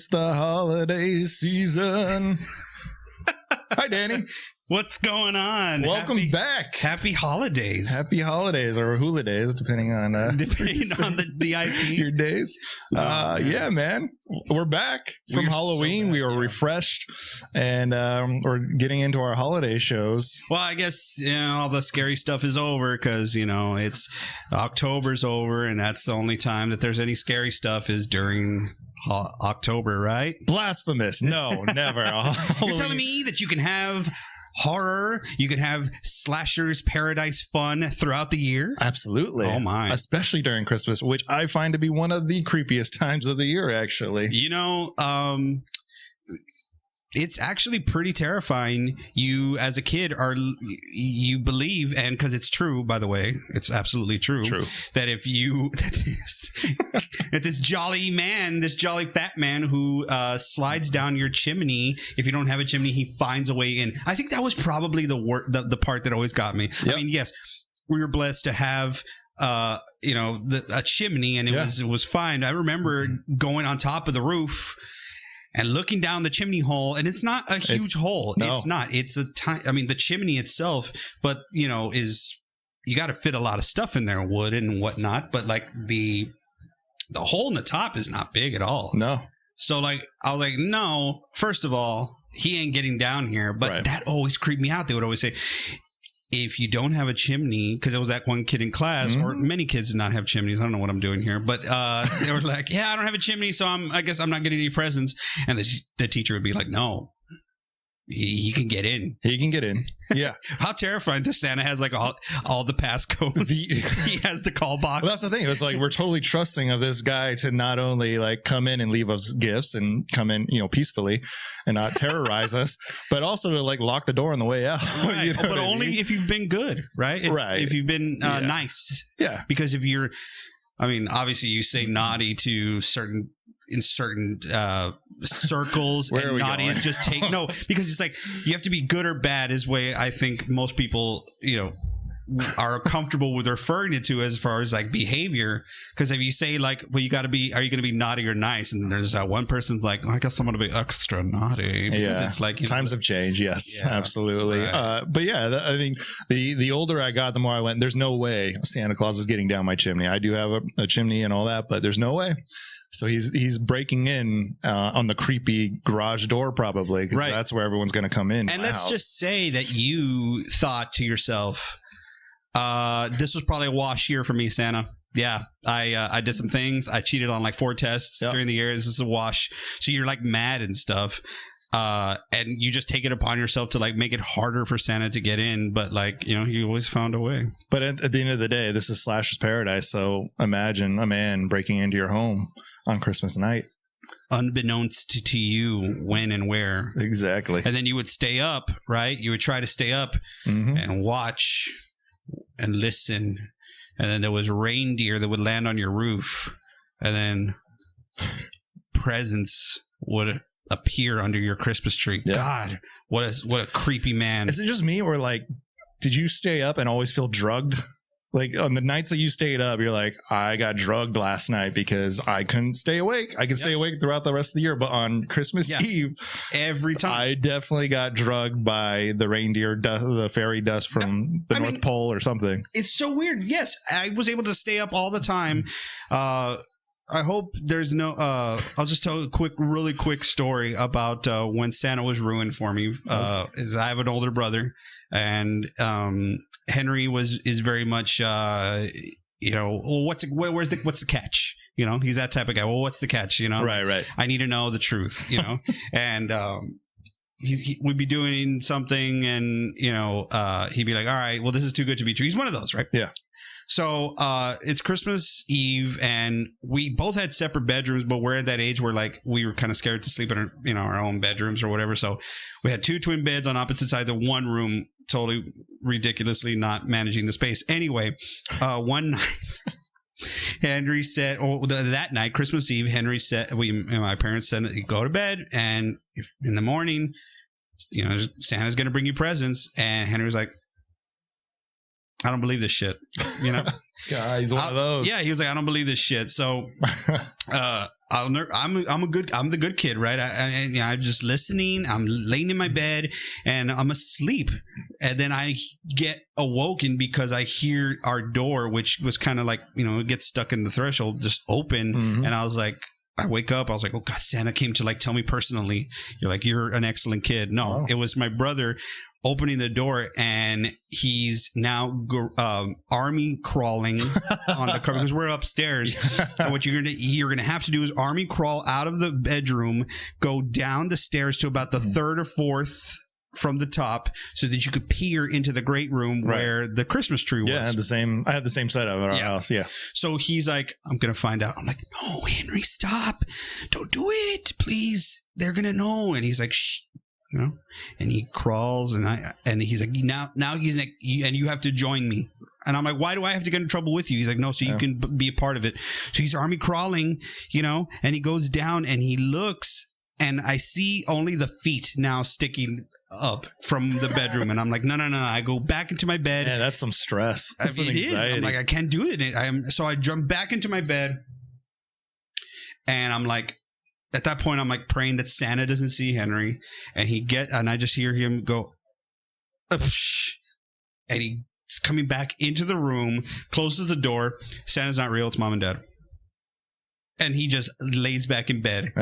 It's the holiday season. Hi, Danny. What's going on? Welcome back. Happy holidays. Happy holidays or hula days, depending on the IP. Your days. Yeah, man. We're back from Halloween. We are refreshed, and we're getting into our holiday shows. Well, I guess all the scary stuff is over because it's October's over, and that's the only time that there's any scary stuff is during October, right? Blasphemous. No, never. You're telling me that you can have horror, you can have slashers paradise fun throughout the year? Absolutely. Oh my. Especially during Christmas, which I find to be one of the creepiest times of the year, actually. It's actually pretty terrifying. You, as a kid, you believe, and because it's true, by the way, it's absolutely true. That if you, that this jolly fat man who slides down your chimney, if you don't have a chimney, he finds a way in. I think that was probably the part that always got me. Yep. I mean, yes, we were blessed to have a chimney, and it was fine. I remember going on top of the roof and looking down the chimney hole, and it's not a huge hole. No. It's not. It's a tiny. I mean, the chimney itself, but you got to fit a lot of stuff in there, wood and whatnot. But like the hole in the top is not big at all. No. So I was like, no. First of all, he ain't getting down here. But that always creeped me out. They would always say, if you don't have a chimney, because there was that one kid in class, or many kids did not have chimneys. I don't know what I'm doing here, but they were like, yeah, I don't have a chimney, so I guess I'm not getting any presents. And the teacher would be like, no, he can get in. He can get in. Yeah. How terrifying that Santa has like all the passcodes. He has the call box. Well, that's the thing. It's like we're totally trusting of this guy to not only like come in and leave us gifts and come in, peacefully and not terrorize us, but also to like lock the door on the way out. Right. But only if you've been good, right? If you've been nice. Yeah. Because if you're, obviously you say naughty to certain circles, and naughty is just because it's like you have to be good or bad is way I think most people are comfortable with referring it to as far as like behavior. Because if you say like, well, are you going to be naughty or nice, and there's that one person's like, I guess I'm going to be extra naughty because it's like times have changed. Yes, absolutely. Right. But yeah, I think the older I got, the more I went, there's no way Santa Claus is getting down my chimney. I do have a chimney and all that, but there's no way. So he's breaking in on the creepy garage door probably, because that's where everyone's going to come in. And let's just say that you thought to yourself, this was probably a wash year for me, Santa. Yeah, I did some things. I cheated on like 4 tests during the year. This is a wash. So you're like mad and stuff. And you just take it upon yourself to like make it harder for Santa to get in. But like, he always found a way. But at the end of the day, this is Slasher's Paradise. So imagine a man breaking into your home on Christmas night, unbeknownst to you when and where. Exactly. And then you would stay up, right? You would try to stay up and watch and listen. And then there was reindeer that would land on your roof, and then presents would appear under your Christmas tree. Yeah. God, what a creepy man. Is it just me, or like, did you stay up and always feel drugged? Like on the nights that you stayed up, you're like, I got drugged last night because I couldn't stay awake. I can stay awake throughout the rest of the year, but on Christmas Eve, every time I definitely got drugged by the reindeer dust, the fairy dust from the North Pole or something. It's so weird. Yes, I was able to stay up all the time. I hope there's no. I'll just tell a really quick story about when Santa was ruined for me. I have an older brother, and Henry is very much well, what's the catch? He's that type of guy. Well, what's the catch? Right. I need to know the truth. And we'd be doing something, and he'd be like, all right, well, this is too good to be true. He's one of those, right? Yeah. So it's Christmas Eve, and we both had separate bedrooms, but we're at that age where like we were kind of scared to sleep in our own bedrooms or whatever. So we had 2 twin beds on opposite sides of one room, totally ridiculously not managing the space. Anyway, one night, Henry said, that night, Christmas Eve, Henry said, my parents said, go to bed, and if in the morning, Santa's going to bring you presents. And Henry was like, I don't believe this shit, Yeah, he's one of those. Yeah, he was like, I don't believe this shit. So I I'm the good kid, right? I'm just listening. I'm laying in my bed and I'm asleep, and then I get awoken because I hear our door, which was kind of like, it gets stuck in the threshold, just open, and I was like, I wake up. I was like, oh God, Santa came to like tell me personally. You're like, you're an excellent kid. No, It was my brother opening the door, and he's now army crawling on the cover because we're upstairs. And what you're gonna have to do is army crawl out of the bedroom, go down the stairs to about the third or fourth from the top, so that you could peer into the great room where the Christmas tree was. Yeah, I had the same setup at our house. Yeah. So he's like, I'm gonna find out. I'm like, no, Henry, stop! Don't do it, please. They're gonna know. And he's like, shh. And he crawls, and he's like, now he's like, and you have to join me. And I'm like, why do I have to get in trouble with you? He's like, no, so you can be a part of it. So he's army crawling, and he goes down and he looks, and I see only the feet now sticking up from the bedroom, and I'm like, no. I go back into my bed. Yeah, that's some stress. That's some anxiety. I'm like, I can't do it. So I jump back into my bed, and I'm like, at that point, I'm like praying that Santa doesn't see Henry, and I just hear him go, and he's coming back into the room, closes the door. Santa's not real. It's mom and dad. And he just lays back in bed,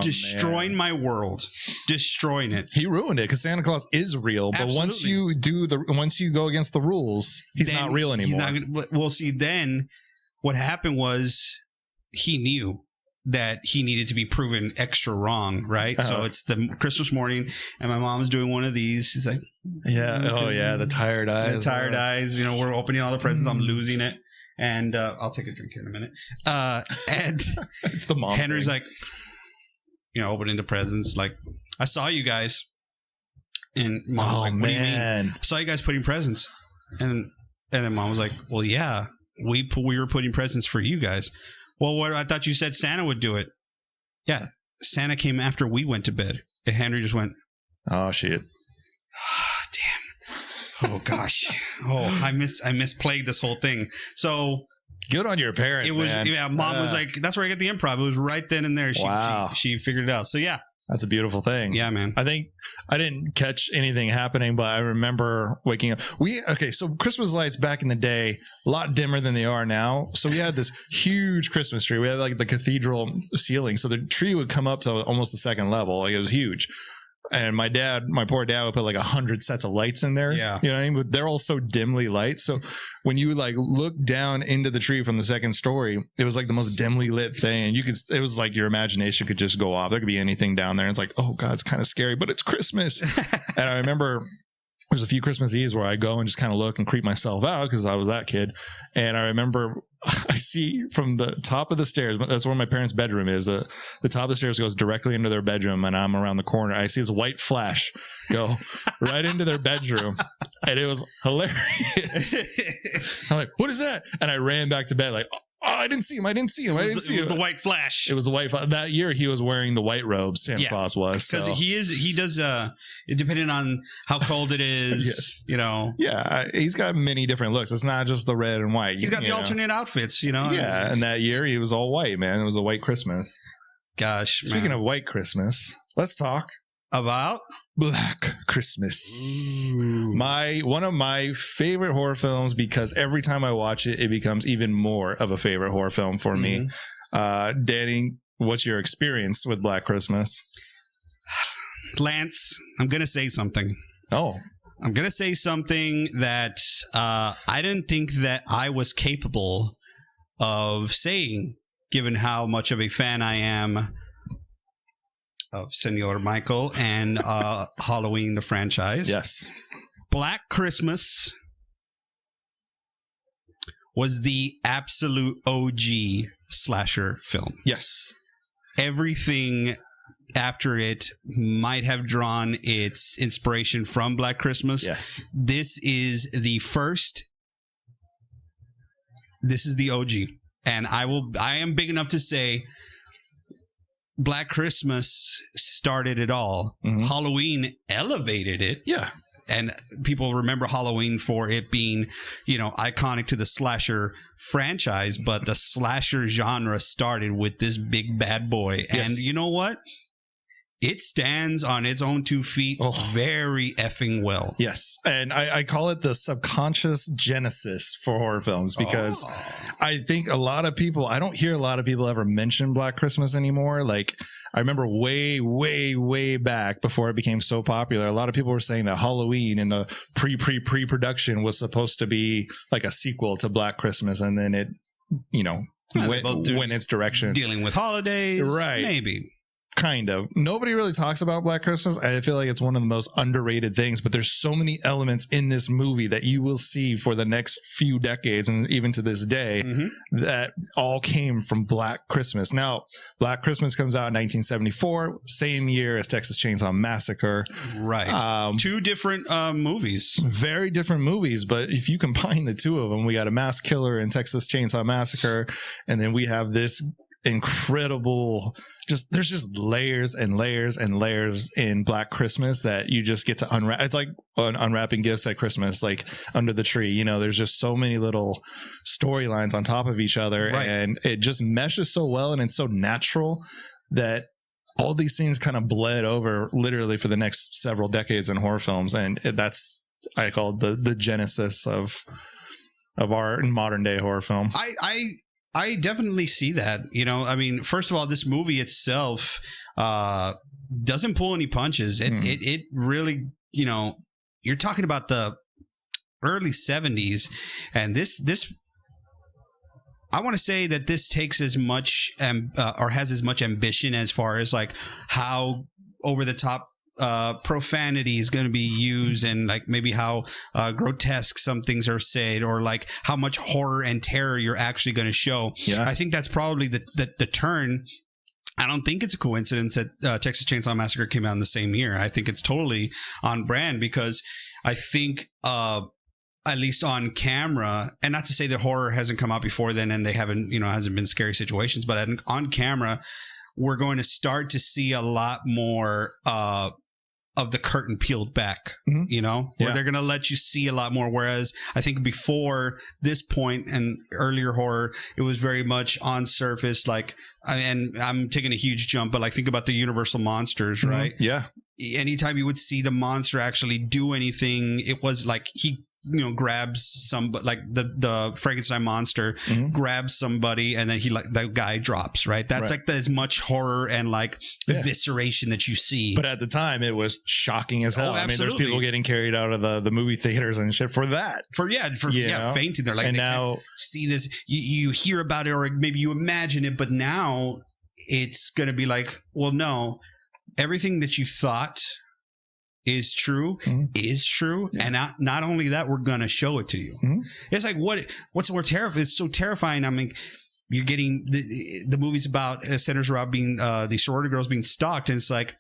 destroying my world, destroying it. He ruined it because Santa Claus is real, but once you go against the rules, he's not real anymore. Well, see, then what happened was he knew that he needed to be proven extra wrong, right? So it's the Christmas morning, and my mom's doing one of these. She's like, the tired eyes. The tired eyes. We're opening all the presents. I'm losing it. And I'll take a drink here in a minute. And it's the mom Henry's thing. like, opening the presents. Like, I saw you guys. And mom was like, what do you mean? I saw you guys putting presents. And then mom was like, well, yeah, we were putting presents for you guys. Well, I thought you said Santa would do it. Yeah, Santa came after we went to bed. And Henry just went, oh, shit. Damn. Oh, gosh. I misplayed this whole thing. So good on your parents, man. Yeah, mom was like, that's where I get the improv. It was right then and there. She figured it out. So, yeah. That's a beautiful thing. Yeah, man. I think I didn't catch anything happening, but I remember waking up. So Christmas lights back in the day, a lot dimmer than they are now. So we had this huge Christmas tree. We had like the cathedral ceiling. So the tree would come up to almost the second level. Like, it was huge. And my poor dad would put like 100 sets of lights in there. Yeah. You know what I mean? But they're all so dimly lit. So when you like look down into the tree from the second story, it was like the most dimly lit thing. And it was like your imagination could just go off. There could be anything down there. And it's like, oh God, it's kind of scary, but it's Christmas. And I remember there's a few Christmas Eves where I go and just kind of look and creep myself out because I was that kid. And I remember I see from the top of the stairs, that's where my parents' bedroom is. The top of the stairs goes directly into their bedroom, and I'm around the corner. I see this white flash go right into their bedroom, and it was hilarious. I'm like, what is that? And I ran back to bed like, oh, I didn't see him. It was the white flash. It was the white flash. That year, he was wearing the white robes. Santa Claus was. Because he does, depending on how cold it is, yes. Yeah, he's got many different looks. It's not just the red and white. He's got the alternate outfits, Yeah, and that year, he was all white, man. It was a white Christmas. Gosh, Speaking of white Christmas, let's talk about Black Christmas. Ooh. One of my favorite horror films, because every time I watch it, it becomes even more of a favorite horror film for me. Danny, what's your experience with Black Christmas? Lance, I'm going to say something. Oh. I'm going to say something that I didn't think that I was capable of saying, given how much of a fan I am of Senor Michael and Halloween, the franchise. Yes. Black Christmas was the absolute OG slasher film. Yes. Everything after it might have drawn its inspiration from Black Christmas. Yes. This is the first. This is the OG. And I am big enough to say Black Christmas started it all. Mm-hmm. Halloween elevated it. Yeah. and people remember Halloween for it being, iconic to the slasher franchise, but the slasher genre started with this big bad boy. Yes. And you know what? It stands on its own 2 feet very effing well. Yes. And I call it the subconscious genesis for horror films, because I think a lot of people, I don't hear a lot of people ever mention Black Christmas anymore. Like, I remember way, way, way back before it became so popular, a lot of people were saying that Halloween in the pre-production was supposed to be like a sequel to Black Christmas. And then it, went its direction. Dealing with holidays. Right. Maybe. Kind of. Nobody really talks about Black Christmas. I feel like it's one of the most underrated things, but there's so many elements in this movie that you will see for the next few decades and even to this day that all came from Black Christmas. Now, Black Christmas comes out in 1974, same year as Texas Chainsaw Massacre. Right. 2 different movies. Very different movies, but if you combine the 2 of them, we got a mass killer in Texas Chainsaw Massacre, and then we have this incredible, there's just layers and layers and layers in Black Christmas that you just get to unwrap. It's like unwrapping gifts at Christmas, like under the tree. There's just so many little storylines on top of each other, and it just meshes so well, and it's so natural that all these things kind of bled over literally for the next several decades in horror films, and that's, I call it the genesis of our modern day horror film. I definitely see that. First of all, this movie itself doesn't pull any punches. It really, you're talking about the early 70s, and this I want to say that this takes as much or has as much ambition as far as like how over the top profanity is going to be used, and like maybe how grotesque some things are said, or like how much horror and terror you're actually going to show. I think that's probably the turn. I don't think it's a coincidence that Texas Chainsaw Massacre came out in the same year. I think it's totally on brand, because I think at least on camera, and not to say that horror hasn't come out before then and they haven't, hasn't been scary situations, but on camera, we're going to start to see a lot more of the curtain peeled back, where they're going to let you see a lot more. Whereas I think before this point and earlier horror, it was very much on surface, like, and I'm taking a huge jump, but like think about the Universal monsters, right? Yeah. Anytime you would see the monster actually do anything, it was like he grabs somebody, like the Frankenstein monster grabs somebody, and then the guy drops, right? That's like as much horror and like evisceration that you see. But at the time, it was shocking as hell. I mean, there's people getting carried out of the movie theaters and shit for that. For fainting. They're like, and now see this, you hear about it, or maybe you imagine it, but now it's going to be like, well, no, everything that you thought is true, and not only that, we're gonna show it to you. It's like what's the word? Terrifying. It's so terrifying. I mean, you're getting the movies about centers around being the sorority girls being stalked, and it's like,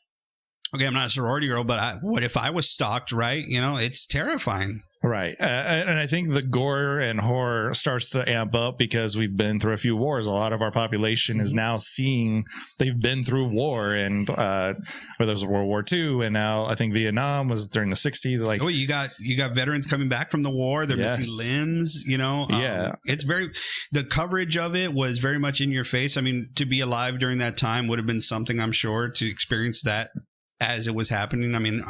okay, I'm not a sorority girl, but what if I was stalked? Right? It's terrifying. Right. And I think the gore and horror starts to amp up because we've been through a few wars. A lot of our population is now seeing they've been through war, and whether it was World War II, and now I think Vietnam was during the 60s. Like, you got veterans coming back from the war. They're missing limbs, it's the coverage of it was very much in your face. I mean, to be alive during that time would have been something, I'm sure, to experience that as it was happening. I mean,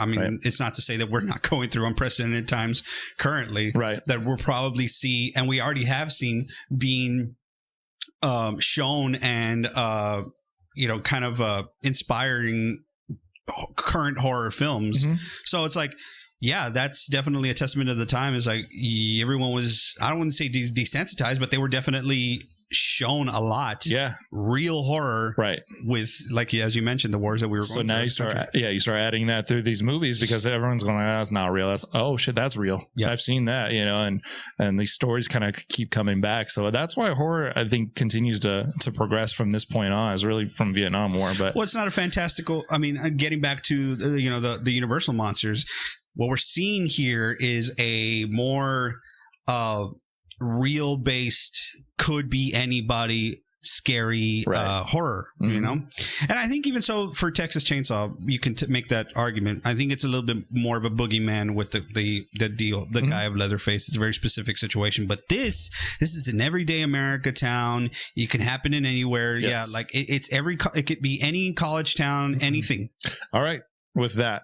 It's not to say that we're not going through unprecedented times currently, right? That we'll probably see, and we already have seen being shown and kind of inspiring current horror films. So it's like, yeah, that's definitely a testament of the time. Is like everyone was, I don't want to say desensitized, but they were definitely shown a lot, real horror, right? With, like, as you mentioned, the wars that we were going through. So now you start adding that through these movies, because everyone's going, that's not real. That's, oh shit, that's real. Yeah, I've seen that, and these stories kind of keep coming back. So that's why horror, I think, continues to progress from this point on. Is really from Vietnam War. But it's not a fantastical. I mean, getting back to the Universal monsters, what we're seeing here is a more real based, could be anybody scary horror, you know? And I think even so for Texas Chainsaw, you can make that argument. I think it's a little bit more of a boogeyman with the deal, the guy of Leatherface. It's a very specific situation, but this is an everyday America town. You can happen in anywhere. Yes. Yeah, like it could be any college town, anything. All right. With that,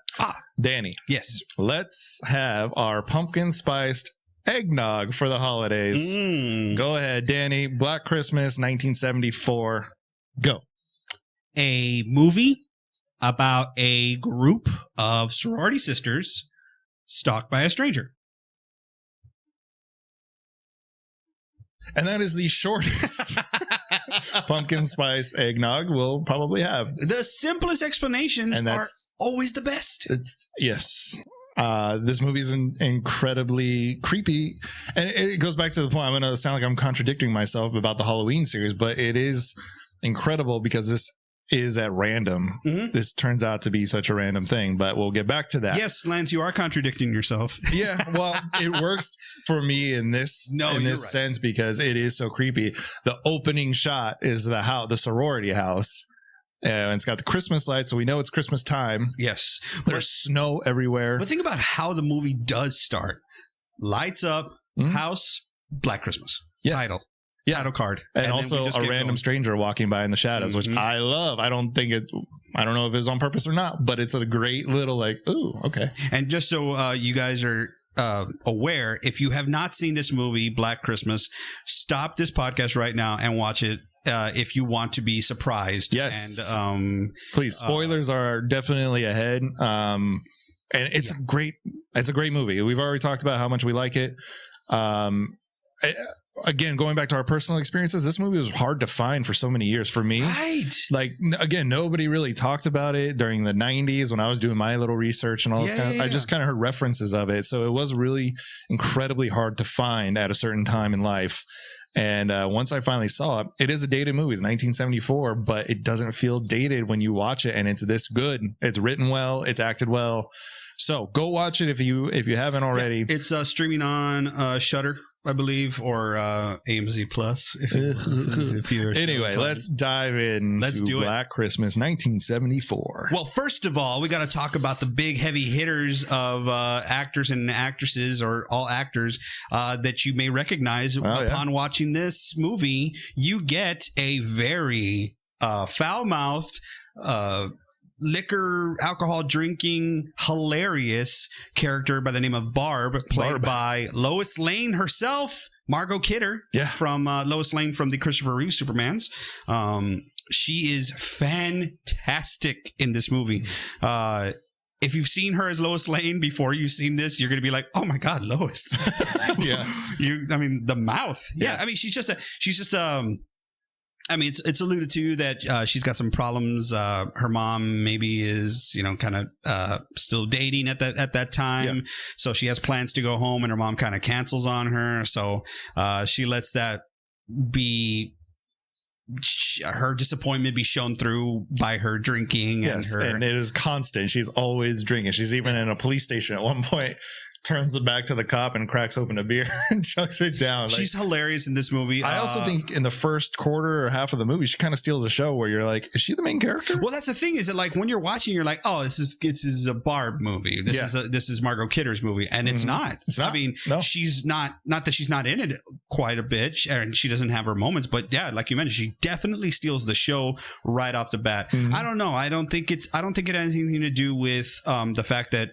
Danny. Yes. Let's have our pumpkin spiced eggnog for the holidays. Go ahead, Danny. Black Christmas, 1974. Go. A movie about a group of sorority sisters stalked by a stranger. And that is the shortest pumpkin spice eggnog we'll probably have. The simplest explanations are always the best. Yes. This movie is incredibly creepy. And it goes back to the point, I'm going to sound like I'm contradicting myself about the Halloween series, but it is incredible because this is at random. This turns out to be such a random thing, but we'll get back to that. Yes, Lance, you are contradicting yourself. Yeah, well, it works for me in this sense because it is so creepy. The opening shot is the sorority house. And it's got the Christmas lights, so we know it's Christmas time. Yes. There's snow everywhere. But think about how the movie does start. Lights up, house, Black Christmas. Title. Yeah. Title card. And also a random stranger walking by in the shadows, which I love. I don't know if it was on purpose or not, but it's a great little ooh, okay. And just so you guys are aware, if you have not seen this movie, Black Christmas, stop this podcast right now and watch it. If you want to be surprised. Yes. And please, spoilers are definitely ahead. And it's a great movie. We've already talked about how much we like it. Again, going back to our personal experiences, this movie was hard to find for so many years for me. Right. Like, again, nobody really talked about it during the 90s when I was doing my little research and all this I just kind of heard references of it. So it was really incredibly hard to find at a certain time in life. And once I finally saw it, it is a dated movie. It's 1974, but it doesn't feel dated when you watch it. And it's this good. It's written well. It's acted well. So go watch it if you haven't already. Yeah, it's streaming on Shudder, I believe, or AMC Plus. Anyway, let's dive in. Let's do Black Christmas 1974. Well, first of all, we got to talk about the big heavy hitters of actors and actresses, or all actors, that you may recognize upon watching this movie. You get a very foul-mouthed, liquor, alcohol drinking, hilarious character by the name of Barb, played by Lois Lane herself, Margot Kidder, from Lois Lane from the Christopher Reeve Supermans. She is fantastic in this movie. If you've seen her as Lois Lane before you've seen this, you're going to be like, "Oh my God, Lois!" The mouth. Yes. Yeah, I mean, she's just I mean, it's alluded to that she's got some problems. Her mom maybe is, kind of still dating at that time. Yeah. So she has plans to go home, and her mom kind of cancels on her. So she lets that be. Her disappointment be shown through by her drinking. And it is constant. She's always drinking. She's even in a police station at one point. Turns it back to the cop and cracks open a beer and chucks it down. She's hilarious in this movie. I also think in the first quarter or half of the movie, she kind of steals the show where you're like, is she the main character? Well, that's the thing, is that like when you're watching, you're like, oh, this is a Barb movie. This is Margot Kidder's movie. And it's not. It's not. I mean, she's not that she's not in it quite a bit, and she doesn't have her moments, but yeah, like you mentioned, she definitely steals the show right off the bat. I don't know. I don't think it has anything to do with the fact that,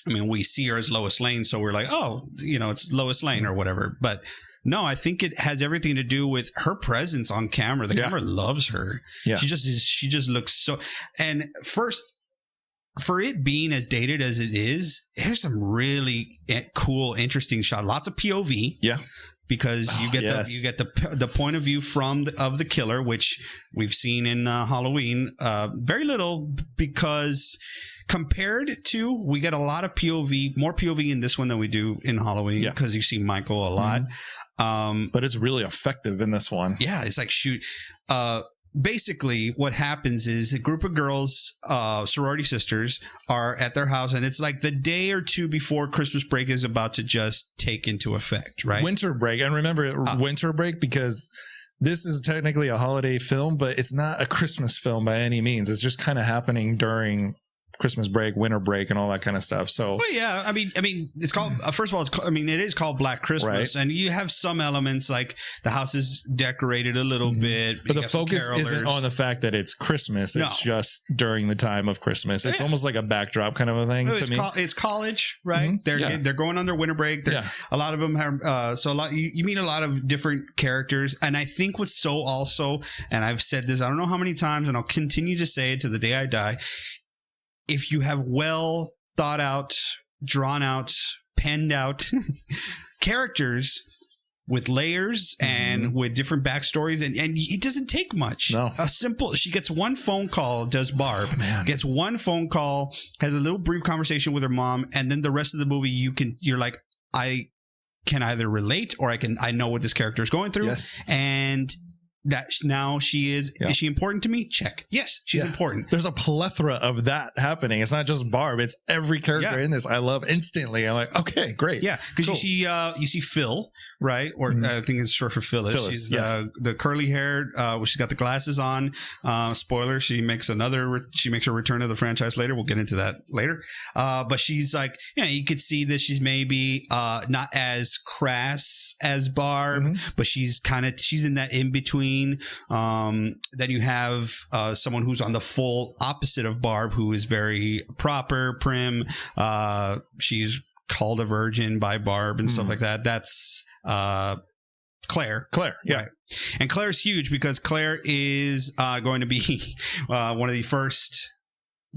I mean, we see her as Lois Lane, so we're like, oh, it's Lois Lane or whatever. But no, I think it has everything to do with her presence on camera. The camera loves her. Yeah. She just looks so. And first, for it being as dated as it is, there's some really cool, interesting shot. Lots of POV. Yeah. Because you get the point of view of the killer, which we've seen in Halloween. Very little, because compared to, we get a lot of POV, more POV in this one than we do in Halloween, because you see Michael a lot. But it's really effective in this one. Yeah, it's like basically what happens is a group of girls, sorority sisters, are at their house, and it's like the day or two before Christmas break is about to just take into effect, right? Winter break. And remember, winter break, because this is technically a holiday film, but it's not a Christmas film by any means. It's just kind of happening during Christmas break, winter break, and all that kind of stuff. So, well, yeah, I mean, it's called. First of all, it is called Black Christmas, and you have some elements like the house is decorated a little bit, but the focus isn't on the fact that it's Christmas. It's just during the time of Christmas. It's almost like a backdrop kind of a thing to me. It's college, right? They're going on their winter break. A lot of them have. So you meet a lot of different characters, and I think what's so also, and I've said this, I don't know how many times, and I'll continue to say it to the day I die. If you have well thought out, drawn out, penned out characters with layers and with different backstories, and it doesn't take much. No. She gets one phone call, does Barb, gets one phone call, has a little brief conversation with her mom, and then the rest of the movie you're like, I can either relate or I know what this character is going through. Yes. And that now she is she important to me? Check. Yes, she's important. There's a plethora of that happening. It's not just Barb, it's every character in this I love instantly. I'm like, okay, great. Yeah, because you see Phil, right? Or I think it's short for Phyllis. She's the curly hair, she's got the glasses on. Spoiler, she makes a return to the franchise later. We'll get into that later. But she's like, you could see that she's maybe not as crass as Barb, but she's in that in between. Then you have someone who's on the full opposite of Barb, who is very proper, prim. She's called a virgin by Barb and stuff like that. That's Claire. Yeah. Right. And Claire's huge because Claire is going to be one of the first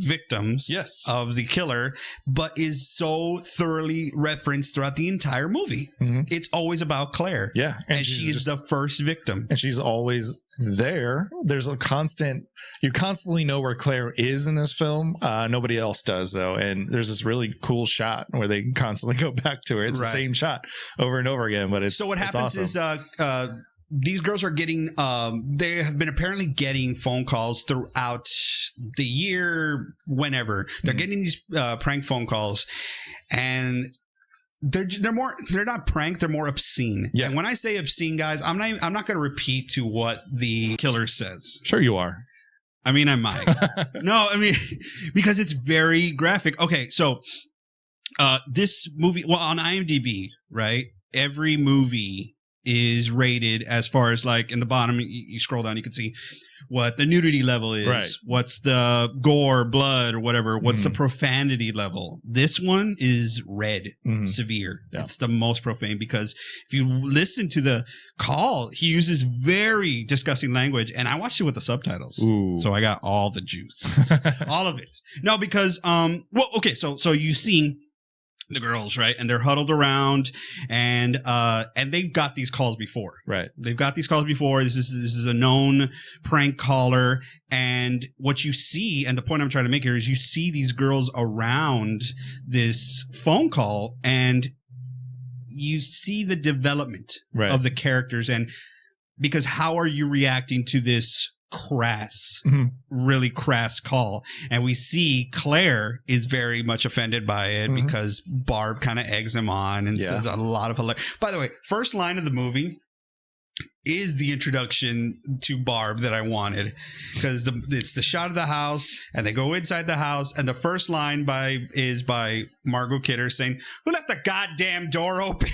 victims of the killer, but is so thoroughly referenced throughout the entire movie. It's always about Claire. Yeah. And she is the first victim. And she's always there. There's a constant, you constantly know where Claire is in this film. Nobody else does, though. And there's this really cool shot where they constantly go back to her. It's the same shot over and over again, but it's so what happens awesome. Is these girls are getting they have been apparently getting phone calls throughout the year, whenever they're getting these prank phone calls, and they're not prank, they're more obscene. And when I say obscene, guys, I'm not going to repeat to what the killer says. Sure you are. I mean, I might. No, I mean, because it's very graphic. Okay, so this movie, well, on IMDb, right, every movie is rated as far as, like, in the bottom, you scroll down, you can see what the nudity level is, what's the gore, blood, or whatever, what's the profanity level. This one is red, severe. It's the most profane, because if you listen to the call, he uses very disgusting language, and I watched it with the subtitles. So I got all the juice. All of it. No, because so you see the girls, right? And they're huddled around, and they've got these calls before. Right. They've got these calls before. This is a known prank caller. And what you see, and the point I'm trying to make here, is you see these girls around this phone call, and you see the development of the characters. And because how are you reacting to this crass, really crass call? And we see Claire is very much offended by it because Barb kind of eggs him on and says a lot of hilarious. By the way, first line of the movie is the introduction to Barb that I wanted, because it's the shot of the house, and they go inside the house, and the first line is by Margot Kidder saying, "Who left the goddamn door open?"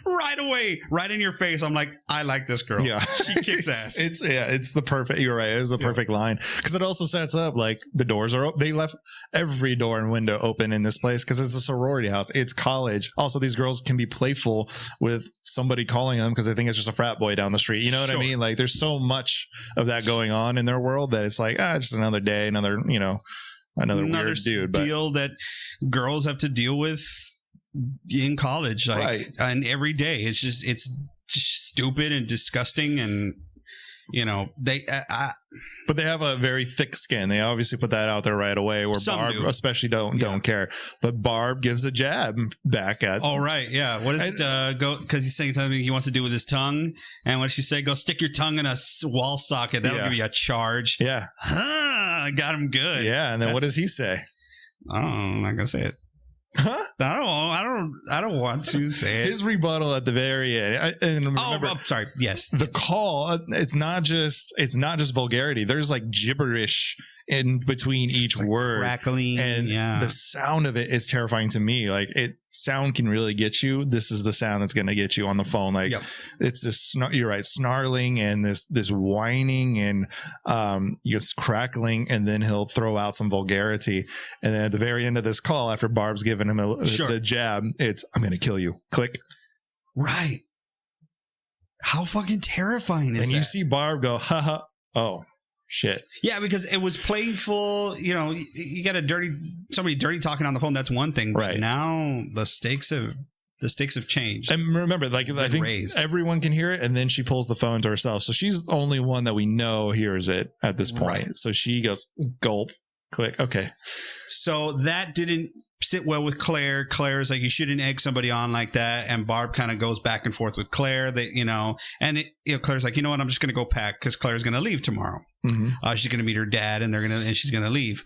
Right away, right in your face. I'm like, I like this girl. Yeah, she kicks ass. It's the perfect. You're right. It's the perfect line, because it also sets up, like, the doors are open. They left every door and window open in this place because it's a sorority house. It's college. Also, these girls can be playful with somebody calling them because they think it's just a frat boy down the street. You know what I mean? Like, there's so much of that going on in their world that it's like, just another day, another weird dude. Deal that girls have to deal with in college, like, and every day. It's just stupid and disgusting, and but they have a very thick skin. They obviously put that out there right away, where Barb especially don't care, but Barb gives a jab back at. Oh, right. Yeah. What does it go? Because he's saying something he wants to do with his tongue, and what does she say? Go stick your tongue in a wall socket. That'll give you a charge. Yeah. I got him good. Yeah. And then what does he say? Oh, I'm not gonna say it. Huh? I don't want to say it. His rebuttal at the very end. Sorry. Yes. The call. It's not just vulgarity. There's like gibberish in between each word, crackling, and the sound of it is terrifying to me. Like sound can really get you. This is the sound that's going to get you on the phone. Like it's this. You're right, snarling and this whining and just crackling, and then he'll throw out some vulgarity. And then at the very end of this call, after Barb's giving him the jab, it's "I'm going to kill you." Click. Right. How fucking terrifying is that? And you see Barb go, "Ha. Oh shit." Yeah, because it was playful. You know, you got somebody dirty talking on the phone. That's one thing. Right. But now the stakes have changed. And remember, like I think everyone can hear it, and then she pulls the phone to herself. So she's the only one that we know hears it at this point. Right. So she goes, gulp, click. Okay. So that didn't sit well with Claire. Claire's like, you shouldn't egg somebody on like that. And Barb kind of goes back and forth with Claire. Claire's like, you know what? I'm just going to go pack because Claire's going to leave tomorrow. Mm-hmm. She's going to meet her dad, and she's going to leave.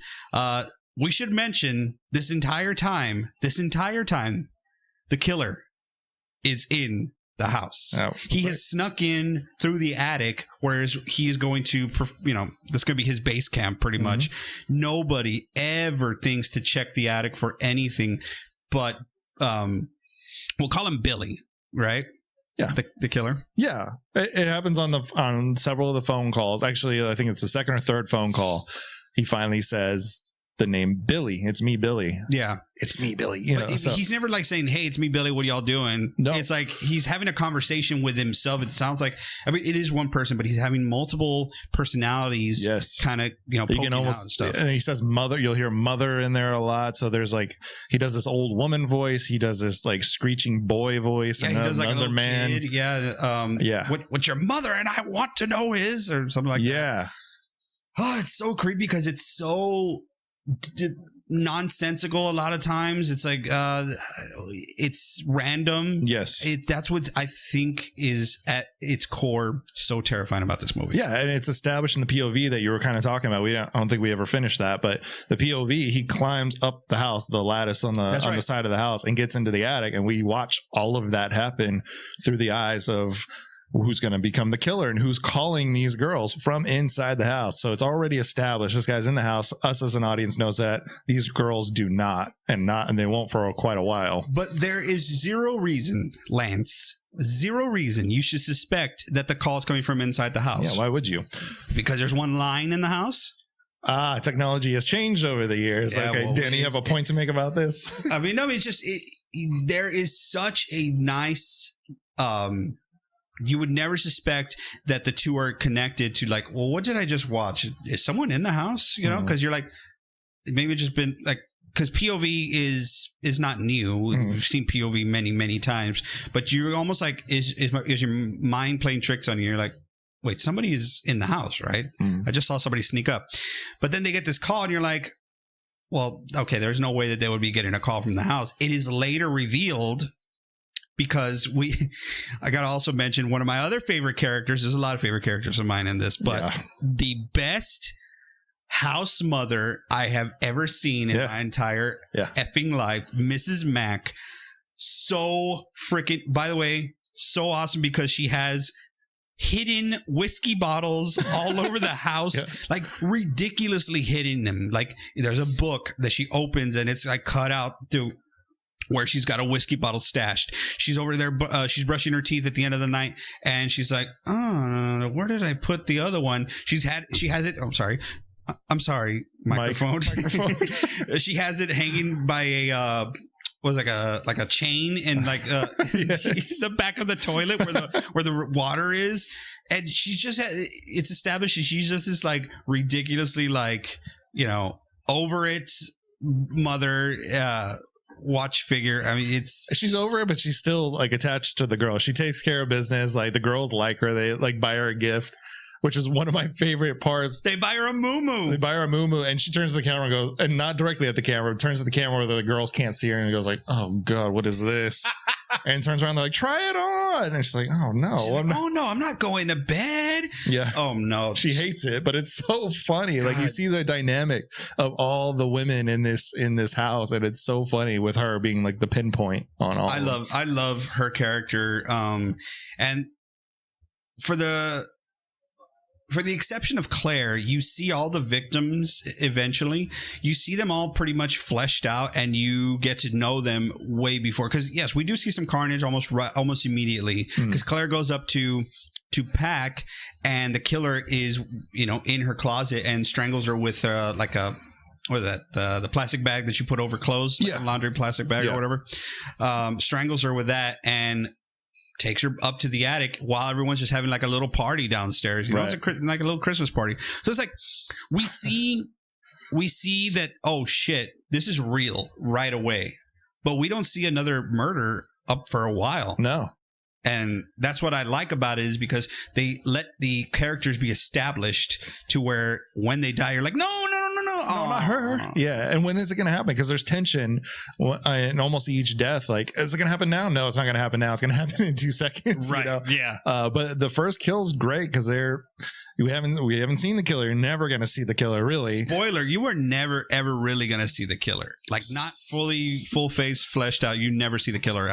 We should mention this entire time, the killer is in the house. Oh, he has snuck in through the attic, whereas he is going to, this could be his base camp pretty much. Nobody ever thinks to check the attic for anything, but we'll call him Billy, right? Yeah, the killer. Yeah, it happens on several of the phone calls. Actually, I think it's the second or third phone call. He finally says the name Billy. It's me, Billy. Yeah, it's me, Billy. He's never like saying, "Hey, it's me, Billy. What are y'all doing?" No, it's like he's having a conversation with himself. It sounds like, it is one person, but he's having multiple personalities. Yes, kind of you can almost stuff. And he says mother. You'll hear mother in there a lot. So there's like he does this old woman voice. He does this like screeching boy voice. Yeah, he does like another man. Kid. Yeah. What your mother and I want to know is, or something like that. Yeah. Oh, it's so creepy because it's so nonsensical a lot of times. It's like it's random. Yes, that's what I think is at its core so terrifying about this movie. Yeah, and it's established in the POV that you were kind of talking about. I don't think we ever finished that, but the POV, he climbs up the house, the lattice on the side of the house, and gets into the attic, and we watch all of that happen through the eyes of who's going to become the killer and who's calling these girls from inside the house. So it's already established. This guy's in the house. Us as an audience knows that. These girls do not, and they won't for quite a while. But there is zero reason, Lance, you should suspect that the call is coming from inside the house. Yeah, why would you? Because there's one line in the house. Technology has changed over the years. Yeah, okay, Danny, you have a point to make about this? It's just there is such a nice you would never suspect that the two are connected to, like, well, what did I just watch? Is someone in the house? Because you're like, maybe it's just been like, because POV is not new. We've seen POV many, many times, but you're almost like, is your mind playing tricks on you? You're like, wait, somebody is in the house, right? I just saw somebody sneak up. But then they get this call and you're like, well, okay, there's no way that they would be getting a call from the house. It is later revealed, because I got to also mention one of my other favorite characters. There's a lot of favorite characters of mine in this, but the best house mother I have ever seen in my entire effing life, Mrs. Mack. So freaking, by the way, so awesome because she has hidden whiskey bottles all over the house, like ridiculously hidden them. Like there's a book that she opens and it's like cut out to where she's got a whiskey bottle stashed. She's over there. She's brushing her teeth at the end of the night, and she's like, "Oh, where did I put the other one?" She has it. I'm sorry, microphone. She has it hanging by a like a chain and like the back of the toilet where the water is, and she's just it's established she's just this like ridiculously like over it mother. Watch figure. She's over it, but she's still like attached to the girl. She takes care of business. Like the girls like her. They like buy her a gift, which is one of my favorite parts. They buy her a muumuu. And she turns to the camera and goes, and not directly at the camera, turns to the camera where the girls can't see her and goes like, "Oh God, what is this?" and turns around. They're like, try it on. And she's like, oh no, I'm not going to bed. Yeah. Oh no, she hates it, but it's so funny. God. Like you see the dynamic of all the women in this house, and it's so funny with her being like the pinpoint on all. I love her character, and for the exception of Claire, you see all the victims eventually. You see them all pretty much fleshed out, and you get to know them way before. Because yes, we do see some carnage almost immediately. Because Claire goes up to Pac, and the killer is in her closet and strangles her with like a. What is that? The plastic bag that you put over clothes, like a laundry plastic bag or whatever. Strangles her with that and takes her up to the attic while everyone's just having like a little party downstairs. It's like a little Christmas party. So it's like we see that, oh shit, this is real right away, but we don't see another murder up for a while. No. And that's what I like about it, is because they let the characters be established to where when they die, you're like, no, not her. Yeah. And when is it going to happen? Because there's tension in almost each death. Like, is it going to happen now? No, it's not going to happen now. It's going to happen in 2 seconds. Right. Yeah. But the first kill's great because we haven't seen the killer. You're never going to see the killer, really. Spoiler, you are never, ever really going to see the killer. Like, not full face, fleshed out. You never see the killer.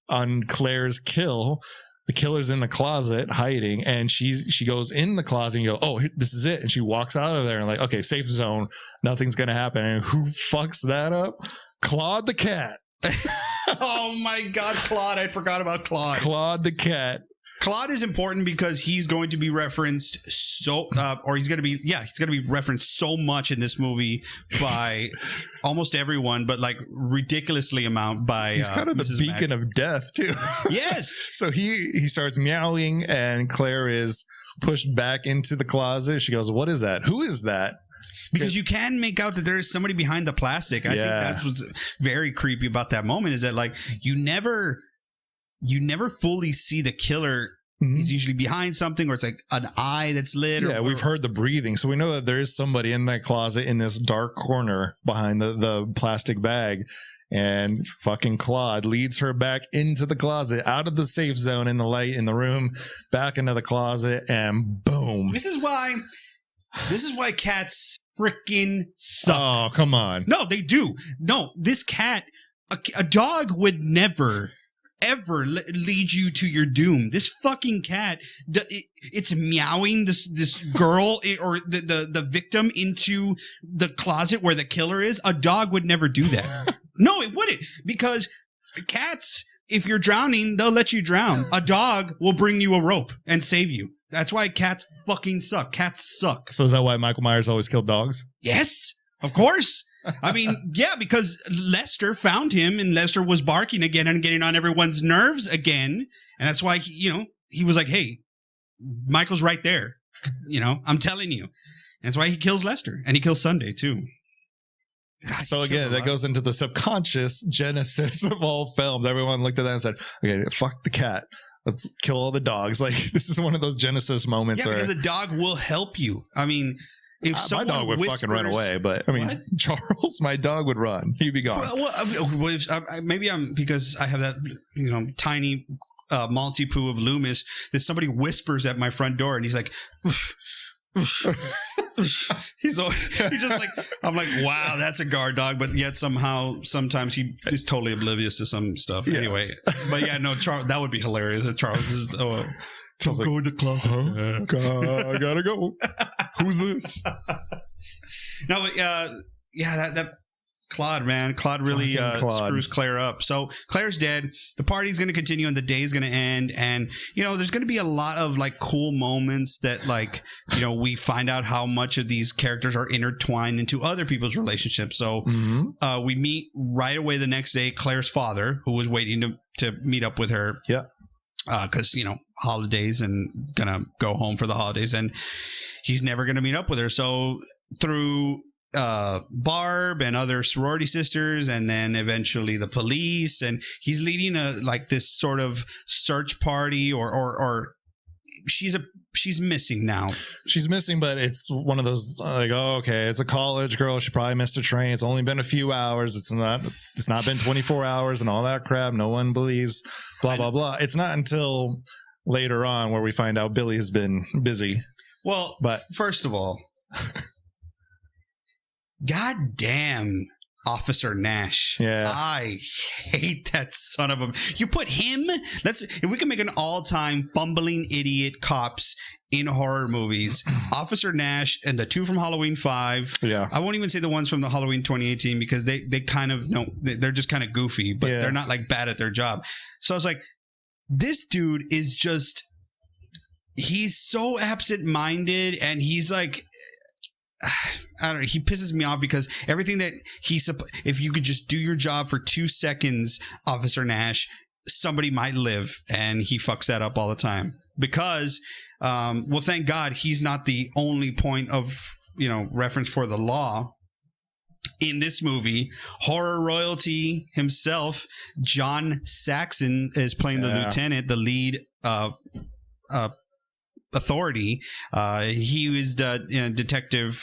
On Claire's kill, the killer's in the closet hiding, and she goes in the closet and you go, oh, this is it. And she walks out of there and like, okay, safe zone. Nothing's going to happen. And who fucks that up? Claude the cat. Oh, my God, Claude. I forgot about Claude. Claude the cat. Claude is important because he's going to be referenced he's going to be referenced so much in this movie by almost everyone, but like ridiculously amount by he's kind of the beacon of death too. Yes. So he starts meowing, and Claire is pushed back into the closet. She goes, "What is that? Who is that?" Because you can make out that there is somebody behind the plastic. I think that's what's very creepy about that moment, is that like you never fully see the killer. He's usually behind something, or it's like an eye that's lit. Yeah, we've heard the breathing. So we know that there is somebody in that closet in this dark corner behind the plastic bag. And fucking Claude leads her back into the closet, out of the safe zone in the light in the room, back into the closet, and boom. This is why cats freaking suck. Oh, come on. No, they do. No, this cat, a dog would never ever lead you to your doom. This fucking cat, it's meowing this girl or the victim into the closet where the killer is. A dog would never do that. No, it wouldn't, because cats, if you're drowning, they'll let you drown. A dog will bring you a rope and save you. That's why cats fucking suck. Cats suck. So is that why Michael Myers always killed dogs? Yes, of course. I mean, yeah, because Lester found him, and Lester was barking again and getting on everyone's nerves again. And that's why, he was like, hey, Michael's right there. I'm telling you. And that's why he kills Lester. And he kills Sunday, too. God, so again, that goes into the subconscious genesis of all films. Everyone looked at that and said, okay, fuck the cat. Let's kill all the dogs. Like, this is one of those genesis moments. Yeah, because the dog will help you. I mean... If my dog would fucking run away, but I mean, what? Charles, my dog would run. He'd be gone. Well, maybe I'm, because I have that, tiny Maltipoo of Loomis, that somebody whispers at my front door, and he's like, oof, oof. he's just like, I'm like, wow, that's a guard dog, but yet sometimes he is totally oblivious to some stuff. Yeah. Anyway, but yeah, no, Charles, that would be hilarious if Charles is. Don't go in the closet. I gotta go. Who's this? No, but that Claude, man. Claude really screws Claire up. So Claire's dead. The party's going to continue, and the day's going to end. And, there's going to be a lot of, like, cool moments that, like, we find out how much of these characters are intertwined into other people's relationships. So we meet right away the next day Claire's father, who was waiting to meet up with her. Yeah. Because, holidays, and gonna go home for the holidays, and he's never gonna meet up with her. So through Barb and other sorority sisters, and then eventually the police, and he's leading this sort of search party, or she's she's missing now. She's missing, but it's one of those like, oh, okay, it's a college girl. She probably missed a train. It's only been a few hours. It's not been 24 hours and all that crap. No one believes, blah, blah, blah. It's not until later on where we find out Billy has been busy. Well, but first of all, God damn Officer Nash. Yeah. I hate that son of a... You put him... If we can make an all-time fumbling idiot cops in horror movies, Officer Nash and the two from Halloween 5. Yeah. I won't even say the ones from the Halloween 2018 because they kind of... No, they're just kind of goofy, but they're not like bad at their job. So I was like, this dude is just... He's so absent-minded and he's like... I don't know. He pisses me off because everything that if you could just do your job for 2 seconds, Officer Nash, somebody might live, and he fucks that up all the time. Because, well, thank God he's not the only point of reference for the law. In this movie, horror royalty himself, John Saxon, is playing the lieutenant, the lead authority. He was the detective,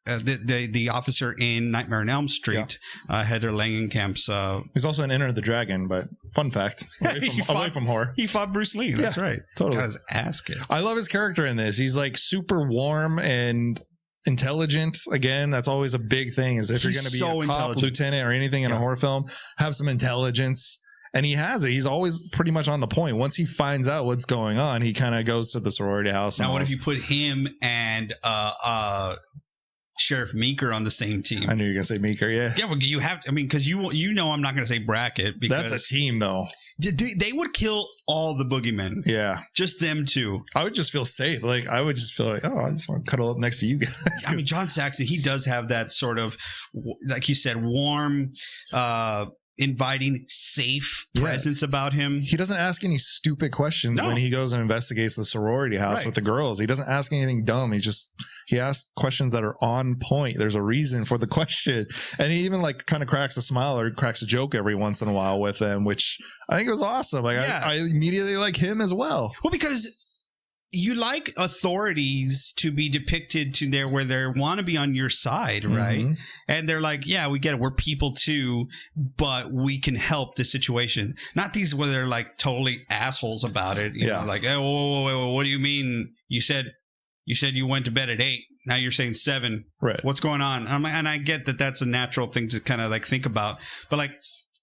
the officer in Nightmare on Elm Street, Heather Langenkamp's. He's also in Enter the Dragon, but fun fact, away from horror. He fought Bruce Lee. That's right. Totally. Got his ass kicked. I love his character in this. He's like super warm and intelligent. Again, that's always a big thing. Is if you're going to be a cop, lieutenant, or anything in a horror film, have some intelligence. And he has it. He's always pretty much on the point. Once he finds out what's going on, he kind of goes to the sorority house. Now, what if you put him and Sheriff Meeker on the same team? I knew you were going to say Meeker, yeah. Yeah, well, you have... I mean, because I'm not going to say Brackett. Because that's a team, though. They would kill all the boogeymen. Yeah. Just them two. I would just feel safe. Like, I would just feel like, oh, I just want to cuddle up next to you guys. I mean, John Saxon, he does have that sort of, like you said, warm... inviting, safe presence about him. He doesn't ask any stupid questions when he goes and investigates the sorority house with the girls. He doesn't ask anything dumb. He asks questions that are on point. There's a reason for the question. And he even like kind of cracks a smile or cracks a joke every once in a while with them, which I think was awesome. Like I immediately like him as well. Well, because you like authorities to be depicted to where they want to be on your side, right? Mm-hmm. And they're like, yeah, we get it. We're people too, but we can help the situation. Not these where they're like totally assholes about it. You know, like, oh, whoa, what do you mean? You said you went to bed at 8. Now you're saying 7. Right. What's going on? And I get that that's a natural thing to kind of like think about, but like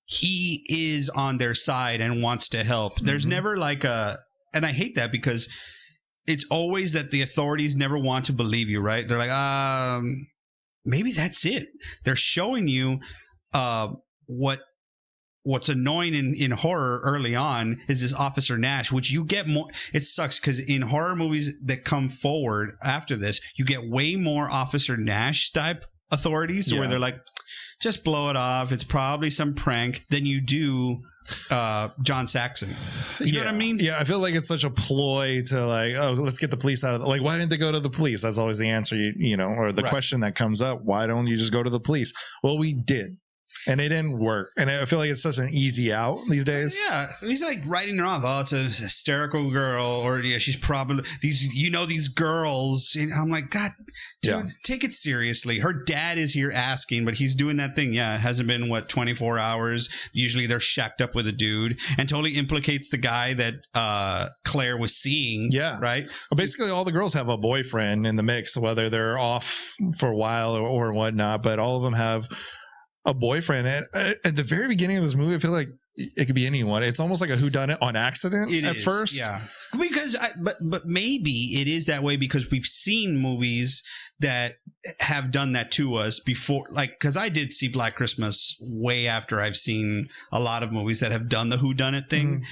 he is on their side and wants to help. There's never like and I hate that because it's always that the authorities never want to believe you, right? They're like, maybe that's it. They're showing you what's annoying in horror early on is this Officer Nash, which you get more. It sucks because in horror movies that come forward after this, you get way more Officer Nash type authorities where they're like, just blow it off. It's probably some prank. Than you do John Saxon. You know what I mean? Yeah, I feel like it's such a ploy to like, oh, let's get the police out of like, why didn't they go to the police? That's always the answer, or the question that comes up. Why don't you just go to the police? Well, we did. And it didn't work. And I feel like it's such an easy out these days. Yeah. He's like writing her off. Oh, it's a hysterical girl. Or she's probably these girls. And I'm like, God, dude, take it seriously. Her dad is here asking, but he's doing that thing. Yeah. It hasn't been 24 hours. Usually they're shacked up with a dude and totally implicates the guy that Claire was seeing. Yeah. Right. Well, basically all the girls have a boyfriend in the mix, whether they're off for a while or whatnot, but all of them have a boyfriend. At the very beginning of this movie, I feel like it could be anyone. It's almost like a whodunit on accident at first. Yeah, because but maybe it is that way because we've seen movies that have done that to us before. Like, because I did see Black Christmas way after I've seen a lot of movies that have done the whodunit thing,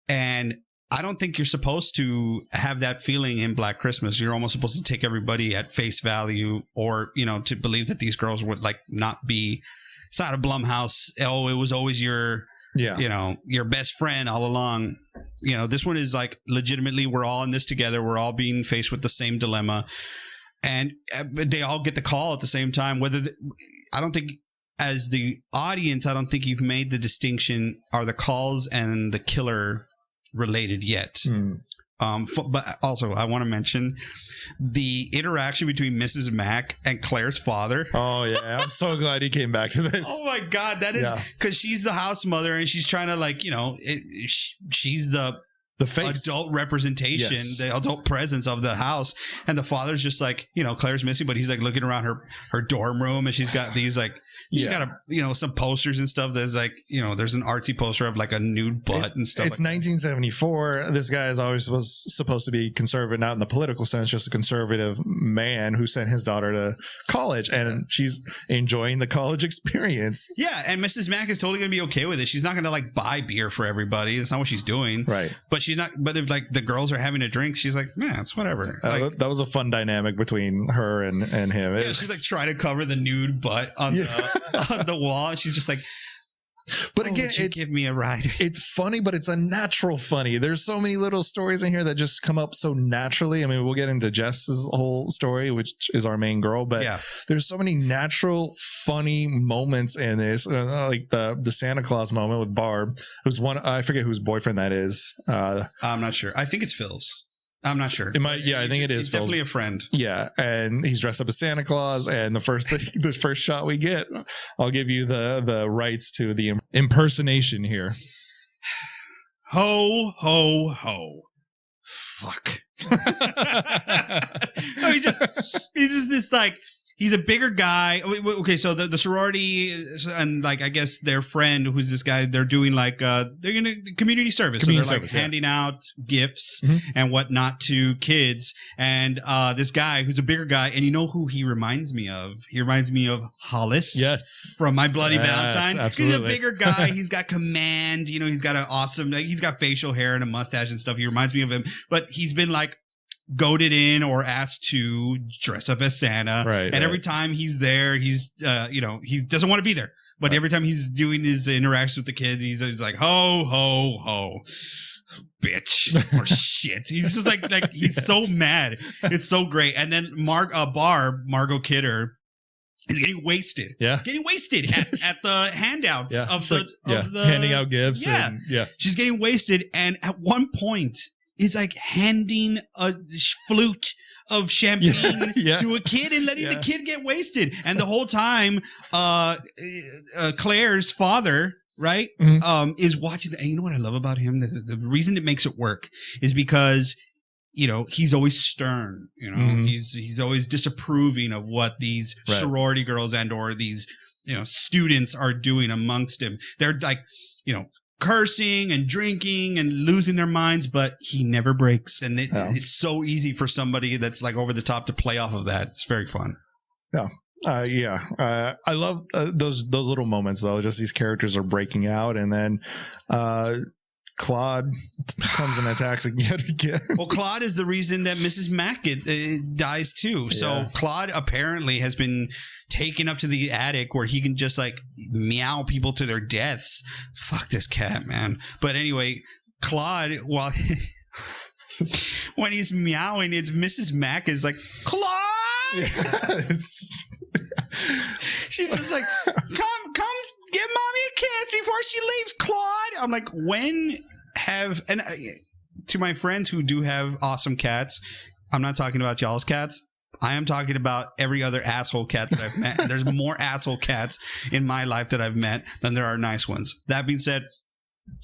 and I don't think you're supposed to have that feeling in Black Christmas. You're almost supposed to take everybody at face value, or to believe that these girls would like not be. It's not a Blumhouse. Oh, it was always your best friend all along. This one is like legitimately we're all in this together. We're all being faced with the same dilemma, and they all get the call at the same time. I don't think as the audience, I don't think you've made the distinction. Are the calls and the killer related yet? But also, I want to mention the interaction between Mrs. Mack and Claire's father. Oh, yeah. I'm so glad he came back to this. Oh, my God. That is because she's the house mother and she's trying to, like, you know, she's the face. Adult representation, the adult presence of the house. And the father's just like, you know, Claire's missing, but he's like looking around her dorm room and she's got these like, she's got some posters and stuff that's like, you know, there's an artsy poster of like a nude butt and stuff. It's like 1974. This guy is always supposed to be conservative, not in the political sense, just a conservative man who sent his daughter to college, and she's enjoying the college experience. Yeah, and Mrs. Mack is totally going to be okay with it. She's not going to like buy beer for everybody. That's not what she's doing. Right. But she's not. But if like the girls are having a drink, she's like, man, it's whatever. Like, that was a fun dynamic between her and him. Yeah, she's like trying to cover the nude butt on the wall. She's just like, but again, give me a ride. It's funny, but it's a natural funny. There's so many little stories in here that just come up so naturally. I mean, we'll get into Jess's whole story, which is our main girl, but there's so many natural, funny moments in this. Like the Santa Claus moment with Barb. It was one, I forget whose boyfriend that is. I'm not sure. I think it's Phil's. I'm not sure. It might, I think it is. He's definitely a friend. Yeah, and he's dressed up as Santa Claus. And the first shot we get, I'll give you the rights to the impersonation here. Ho ho ho! Fuck. He's just this like. He's a bigger guy. Okay, so the sorority and like I guess their friend, who's this guy, they're doing like they're in a community service. So they're like handing out gifts and whatnot to kids. And this guy who's a bigger guy, and you know who he reminds me of? He reminds me of Hollis. Yes, from My Bloody Valentine. Absolutely. He's a bigger guy. He's got command. You know, he's got an awesome. Like, he's got facial hair and a mustache and stuff. He reminds me of him, but he's been like goaded in or asked to dress up as Santa. Right. And every time he's there, he's, he doesn't want to be there. But every time he's doing his interactions with the kids, he's like, ho, ho, ho, bitch, or shit. He's just like he's so mad. It's so great. And then Margot Kidder, is getting wasted. Yeah. Getting wasted at the handouts of the handing out gifts. Yeah. And, she's getting wasted. And at one point, is like handing a flute of champagne to a kid and letting the kid get wasted. And the whole time, Claire's father, right, is watching. And you know what I love about him? The reason it makes it work is because, you know, he's always stern. You know, he's always disapproving of what these sorority girls and or these, you know, students are doing amongst him. They're like, you know, cursing and drinking and losing their minds, but he never breaks. And it's so easy for somebody that's like over the top to play off of that. It's very fun. Yeah. I love those little moments though. Just these characters are breaking out, and then Claude comes and attacks again. Well, Claude is the reason that Mrs. Mack dies too. So Claude apparently has been taken up to the attic where he can just like meow people to their deaths. Fuck this cat, man. But anyway, Claude, when he's meowing, it's Mrs. Mack is like, Claude! Yes. She's just like, come give mommy a kiss before she leaves, Claude. I'm like, to my friends who do have awesome cats, I'm not talking about y'all's cats. I am talking about every other asshole cat that I've met. There's more asshole cats in my life that I've met than there are nice ones. That being said,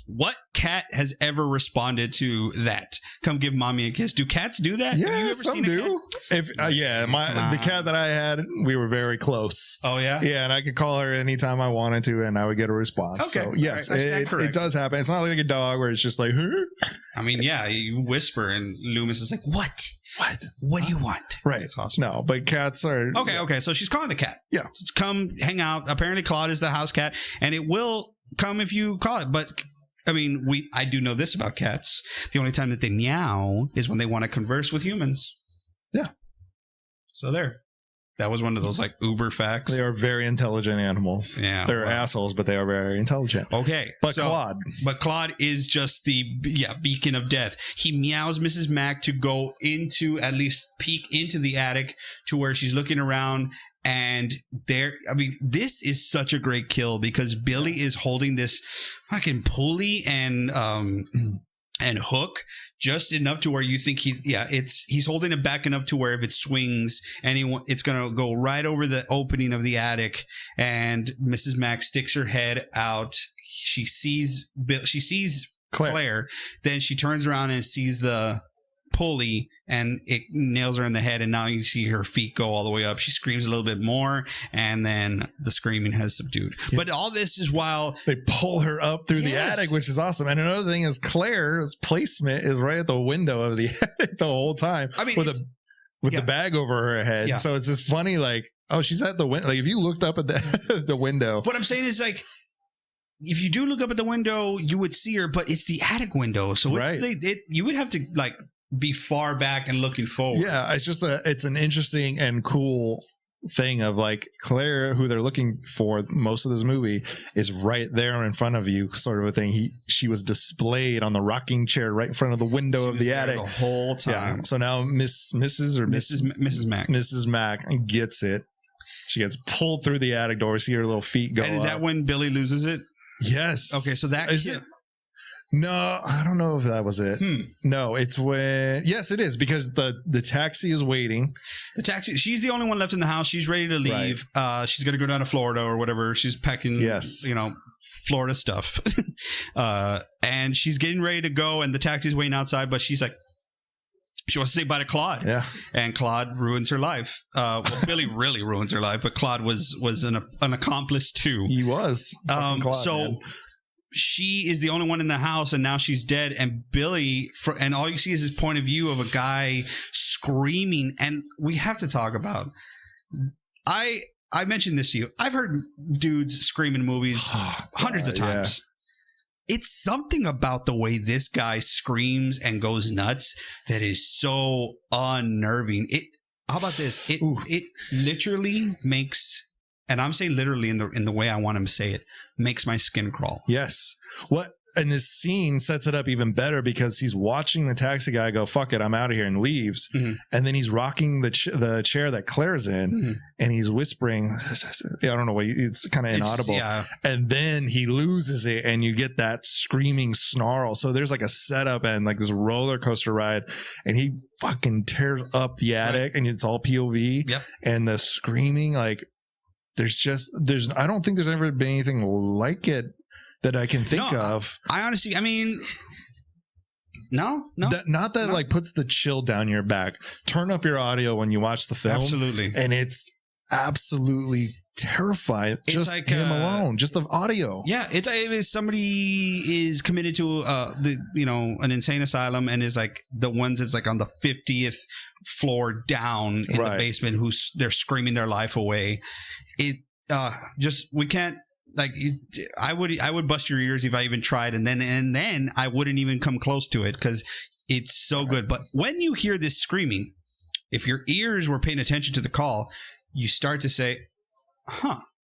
what cat has ever responded to that? Come give mommy a kiss. Do cats do that? Yeah, have you ever some seen do. The cat that I had, we were very close. Oh yeah, yeah, and I could call her anytime I wanted to, and I would get a response. Okay, so yes, right. it does happen. It's not like a dog where it's just like, huh? I mean, yeah, you whisper, and Loomis is like, what? What do you want? Right. It's awesome. No, but cats are... Okay. So she's calling the cat. Yeah. Come hang out. Apparently Claude is the house cat, and it will come if you call it. But, I mean, I do know this about cats. The only time that they meow is when they want to converse with humans. Yeah. So there. That was one of those, like, uber facts. They are very intelligent animals. Yeah. They're assholes, but they are very intelligent. Okay. But Claude is just the beacon of death. He meows Mrs. Mack to go into, at least peek into the attic to where she's looking around. And this is such a great kill because Billy is holding this fucking pulley and and hook just enough to where you think he's holding it back enough to where if it swings it's going to go right over the opening of the attic, and Mrs. Mack sticks her head out. She sees Claire. Then she turns around and sees the pulley, and it nails her in the head, and now you see her feet go all the way up. She screams a little bit more, and then the screaming has subdued. Yeah. But all this is while they pull her up through the attic, which is awesome. And another thing is Claire's placement is right at the window of the attic the whole time. I mean, with the bag over her head. Yeah. So it's just funny, like, oh, she's at the window. Like, if you looked up at the window. What I'm saying is, like, if you do look up at the window, you would see her, but it's the attic window. So you would have to, like, be far back and looking forward. Yeah, it's just it's an interesting and cool thing of, like, Claire, who they're looking for most of this movie, is right there in front of you, sort of a thing. She was displayed on the rocking chair right in front of the window of the attic the whole time. Yeah. So now Mrs. Mack gets it. She gets pulled through the attic door. See her little feet go. And is that when Billy loses it? Yes. Okay, so that is it. No, I don't know if that was it. No, it's when... Yes, it is, because the taxi is waiting. The taxi... She's the only one left in the house. She's ready to leave. Right. She's going to go down to Florida or whatever. She's packing, Florida stuff. And she's getting ready to go, and the taxi's waiting outside, but she's like... She wants to say bye to Claude. Yeah. And Claude ruins her life. Billy really ruins her life, but Claude was an accomplice too. He was. Claude, man. She is the only one in the house, and now she's dead. And Billy, and all you see is his point of view of a guy screaming. And we have to talk about. I mentioned this to you. I've heard dudes scream in movies hundreds of times. Yeah. It's something about the way this guy screams and goes nuts that is so unnerving. How about this? It literally makes. And I'm saying literally in the way I want him to say it, makes my skin crawl. Yes. And this scene sets it up even better, because he's watching the taxi guy go, fuck it, I'm out of here, and leaves. Mm-hmm. And then he's rocking the chair that Claire's in, mm-hmm. and he's whispering, I don't know, it's kind of inaudible. Yeah. And then he loses it, and you get that screaming snarl. So there's like a setup and like this roller coaster ride, and he fucking tears up the attic, and it's all POV. Yep. And the screaming, like, I don't think there's ever been anything like it that I can think of. I honestly, no. Not that like puts the chill down your back. Turn up your audio when you watch the film. Absolutely. And it's absolutely terrifying. It's just like, him alone, just the audio. Yeah. It's somebody is committed to an insane asylum, and is like the ones that's like on the 50th floor down in the basement, they're screaming their life away. We can't, like, I would bust your ears if I even tried, and then I wouldn't even come close to it, because it's so good. But when you hear this screaming, if your ears were paying attention to the call, you start to say,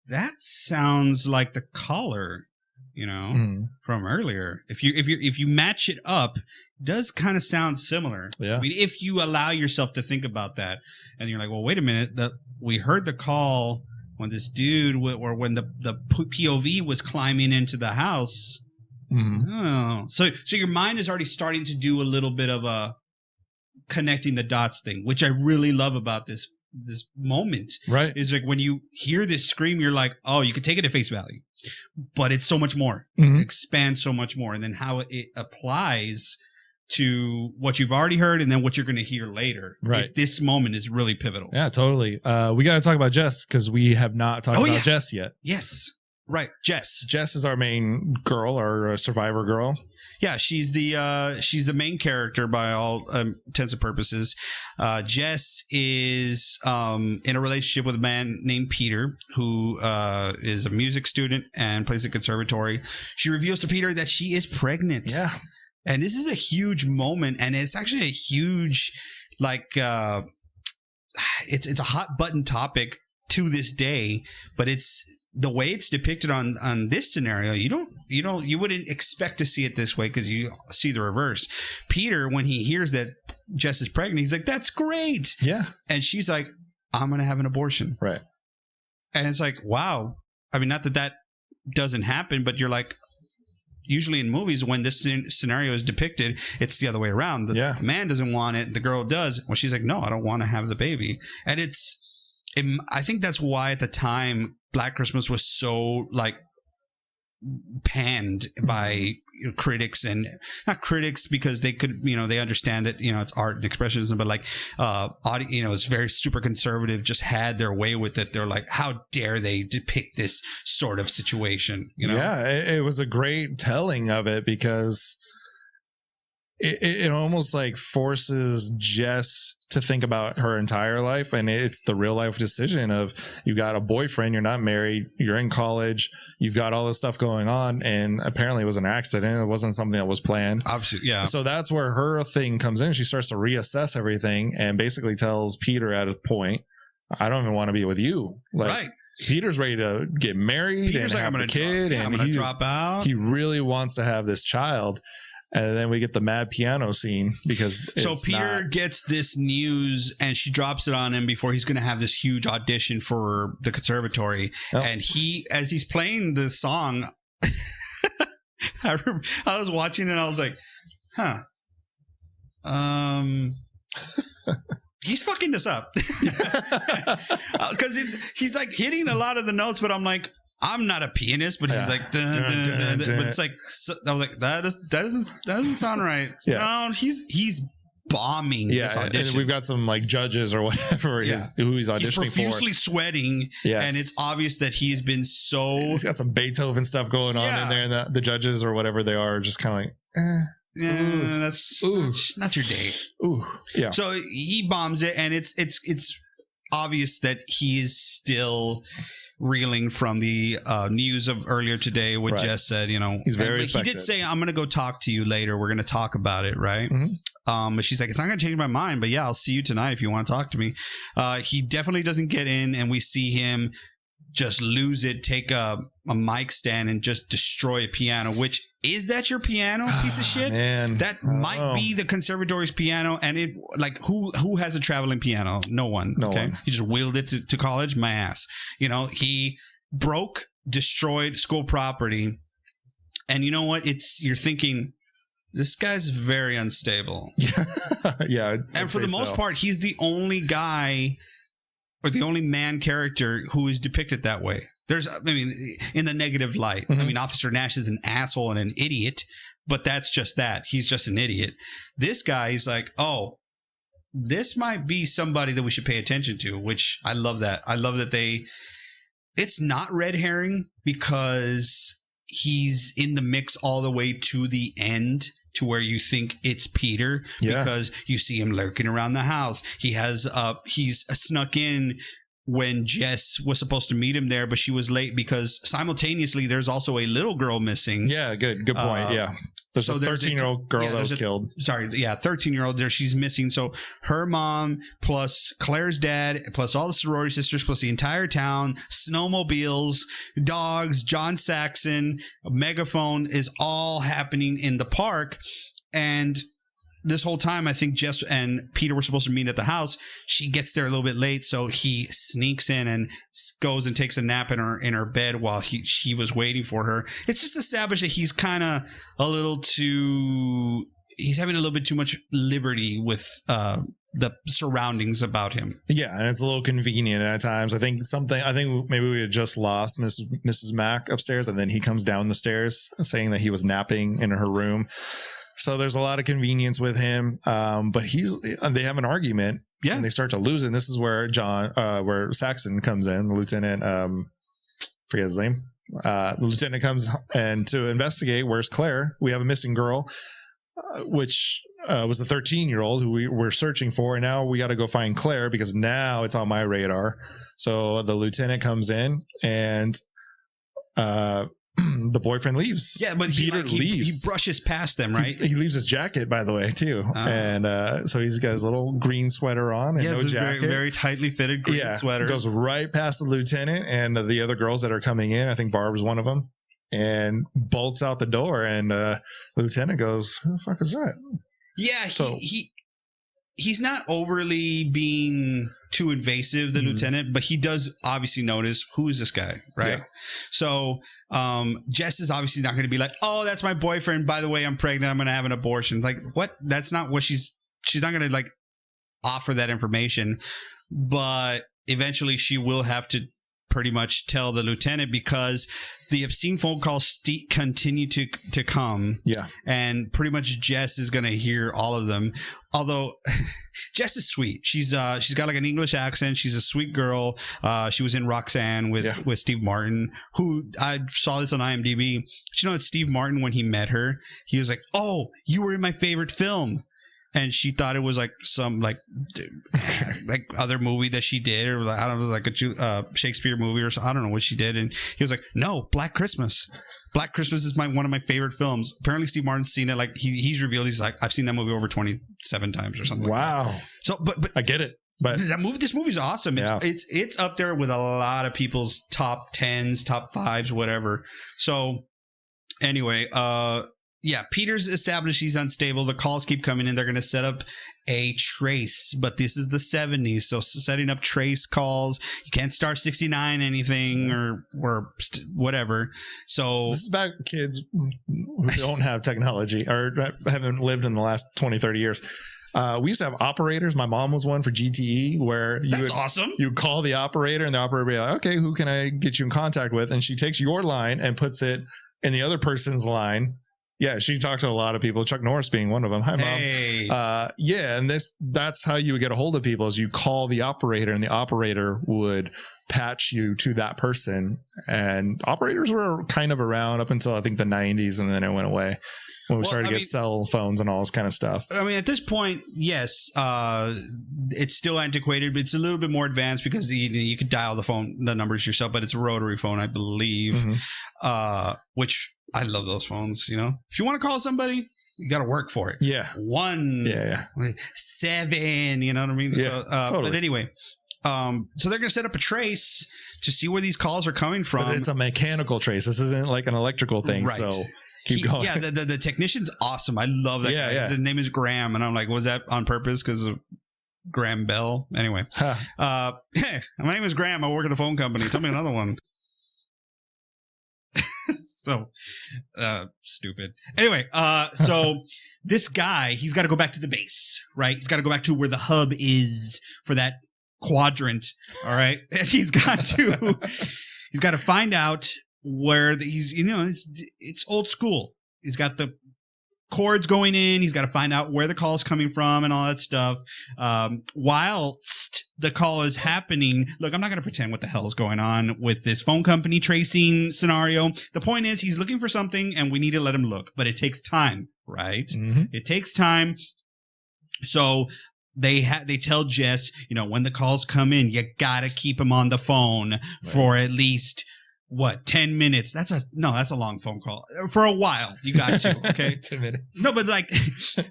that sounds like the caller, from earlier. If you match it up, it does kind of sound similar. Yeah. I mean, if you allow yourself to think about that, and you're like, well, wait a minute, we heard the call when this dude, or when the POV was climbing into the house. Mm-hmm. Oh. So your mind is already starting to do a little bit of a connecting the dots thing, which I really love about this moment. Right. Is like when you hear this scream, you're like, oh, you can take it at face value, but it's so much more. Mm-hmm. It expands so much more. And then how it applies to what you've already heard, and then what you're going to hear later. Right. This moment is really pivotal. Yeah, totally. We got to talk about Jess, because we have not talked about Jess yet. Yes. Right. Jess. Jess is our main girl, our survivor girl. Yeah, she's the main character by all intents and purposes. Jess is in a relationship with a man named Peter, who is a music student and plays a conservatory. She reveals to Peter that she is pregnant. Yeah. And this is a huge moment, and it's actually a huge, like, it's a hot button topic to this day. But it's the way it's depicted on this scenario. You wouldn't expect to see it this way, because you see the reverse. Peter, when he hears that Jess is pregnant, he's like, "That's great." Yeah, and she's like, "I'm gonna have an abortion." Right. And it's like, wow. I mean, not that doesn't happen, but you're like, usually in movies, when this scenario is depicted, it's the other way around. The man doesn't want it. The girl does. Well, she's like, no, I don't want to have the baby. And I think that's why at the time, Black Christmas was so like panned by critics, and not critics because they could, they understand that, it's art and expressionism, but like, it's very super conservative, just had their way with it. They're like, how dare they depict this sort of situation, Yeah, it was a great telling of it because it almost like forces Jess to think about her entire life, and it's the real life decision of you got a boyfriend, you're not married, you're in college, you've got all this stuff going on, and apparently it was an accident. It wasn't something that was planned. Obviously, yeah. So that's where her thing comes in. She starts to reassess everything and basically tells Peter at a point, I don't even want to be with you. Like, right. Peter's ready to get married and have a kid, and I'm going to drop out. He really wants to have this child. And then we get the mad piano scene because Peter gets this news and she drops it on him before he's going to have this huge audition for the conservatory. Oh. And as he's playing the song, I was watching it and I was like, he's fucking this up. Because he's like hitting a lot of the notes, but I'm like, I'm not a pianist, but he's like, dun, dun, dun, dun. But it's like, I was like, that doesn't sound right. Yeah. No, he's bombing this audition. And we've got some like judges or whatever who he's auditioning for. He's profusely sweating, and it's obvious that he's been he's got some Beethoven stuff going on in there, and the judges or whatever they are just kind of like, that's not your day. Ooh, yeah. So he bombs it, and it's obvious that he is still reeling from the news of earlier today, what Jess said, he's very affected. He did say, I'm going to go talk to you later. We're going to talk about it. Right. Mm-hmm. But she's like, it's not going to change my mind, but yeah, I'll see you tonight if you want to talk to me. He definitely doesn't get in, and we see him just lose it, take a mic stand and just destroy a piano, which is that your piano, piece of shit? Man, that might be the conservatory's piano. And it like who has a traveling piano? No one. No one. He just wheeled it to college. My ass. He destroyed school property. And you know what? You're thinking, this guy's very unstable. Yeah. And for the most part, he's the only guy or the only man character who is depicted that way. In the negative light. Mm-hmm. Officer Nash is an asshole and an idiot, but that's just that. He's just an idiot. This guy is like, oh, this might be somebody that we should pay attention to, which I love that. I love that it's not red herring because he's in the mix all the way to the end, to where you think it's Peter because you see him lurking around the house. He's snuck in when Jess was supposed to meet him there, but she was late because simultaneously there's also a little girl missing. Yeah, good point. There's a 13-year-old girl that was killed. 13-year-old there. She's missing. So her mom plus Claire's dad plus all the sorority sisters plus the entire town, snowmobiles, dogs, John Saxon, a megaphone is all happening in the park. And this whole time, I think Jess and Peter were supposed to meet at the house. She gets there a little bit late, so he sneaks in and goes and takes a nap in her bed while she was waiting for her. It's just established that he's kind of he's having a little bit too much liberty with the surroundings about him. Yeah, and it's a little convenient at times. I think maybe we had just lost Mrs. Mack upstairs, and then he comes down the stairs saying that he was napping in her room. So there's a lot of convenience with him, but they have an argument, and they start to lose it. And this is where where Saxon comes in, the lieutenant. Forget his name. The lieutenant comes and to investigate. Where's Claire? We have a missing girl, which was the 13-year-old who we were searching for, and now we got to go find Claire because now it's on my radar. So the lieutenant comes in and. The boyfriend leaves. Yeah, but Peter leaves. He brushes past them, right? He leaves his jacket, by the way, too. And so he's got his little green sweater on and no jacket. Very, very tightly fitted green sweater. Goes right past the lieutenant and the other girls that are coming in. I think Barb's one of them. And bolts out the door. And the lieutenant goes, who the fuck is that? Yeah, he's not overly being too invasive, the lieutenant, but he does obviously notice, who is this guy, right? Yeah. So Jess is obviously not going to be like, oh, that's my boyfriend. By the way, I'm pregnant. I'm going to have an abortion. Like, what? That's not what she's not going to like offer that information. But eventually she will have to pretty much tell the lieutenant because the obscene phone calls continue to come. Yeah. And pretty much Jess is going to hear all of them. Although Jess is sweet. She's got like an English accent. She's a sweet girl. She was in Roxanne with Steve Martin, who I saw this on IMDb. But you know that Steve Martin, when he met her, he was like, oh, you were in my favorite film. And she thought it was like some like other movie that she did, or like, I don't know, like a Shakespeare movie or something. I don't know what she did. And he was like, "No, Black Christmas. Black Christmas is one of my favorite films." Apparently, Steve Martin's seen it. Like he's revealed, he's like, "I've seen that movie over 27 times or something." Wow. Like that. So, but I get it. But this movie's awesome. It's up there with a lot of people's top 10s, top 5s, whatever. So, anyway, yeah, Peter's established he's unstable. The calls keep coming in. They're going to set up a trace, but this is the 70s, so setting up trace calls. You can't star 69 anything or whatever. So this is about kids who don't have technology or haven't lived in the last 20, 30 years. We used to have operators. My mom was one for GTE where awesome. You call the operator and the operator would be like, okay, who can I get you in contact with? And she takes your line and puts it in the other person's line. Yeah, she talks to a lot of people, Chuck Norris being one of them. Hi, Mom. Hey. Yeah, and that's how you would get a hold of people is you call the operator and the operator would patch you to that person. And operators were kind of around up until I think the 90s, and then it went away when we started to get cell phones and all this kind of stuff. I mean, at this point, yes, it's still antiquated, but it's a little bit more advanced because you could dial the numbers yourself, but it's a rotary phone, I believe, which... I love those phones, you know. If you want to call somebody, you got to work for it. Yeah. 7, you know what I mean? Yeah, so, totally. But anyway, so they're going to set up a trace to see where these calls are coming from. But it's a mechanical trace. This isn't like an electrical thing, right. So keep going. Yeah, the technician's awesome. I love that guy. His name is Graham, and I'm like, was that on purpose because of Graham Bell? Anyway, my name is Graham. I work at the phone company. Tell me another one. So stupid. Anyway, so this guy, he's got to go back to the base, right? He's got to go back to where the hub is for that quadrant. All right. And he's got to find out where it's old school. He's got the cords going in. He's got to find out where the call is coming from and all that stuff. Whilst the call is happening. Look, I'm not going to pretend what the hell is going on with this phone company tracing scenario. The point is he's looking for something and we need to let him look, but it takes time, right? Mm-hmm. It takes time. So they tell Jess, when the calls come in, you got to keep him on the phone for at least 10 minutes? That's a long phone call. For a while, you got to, okay? 10 minutes. No, but like,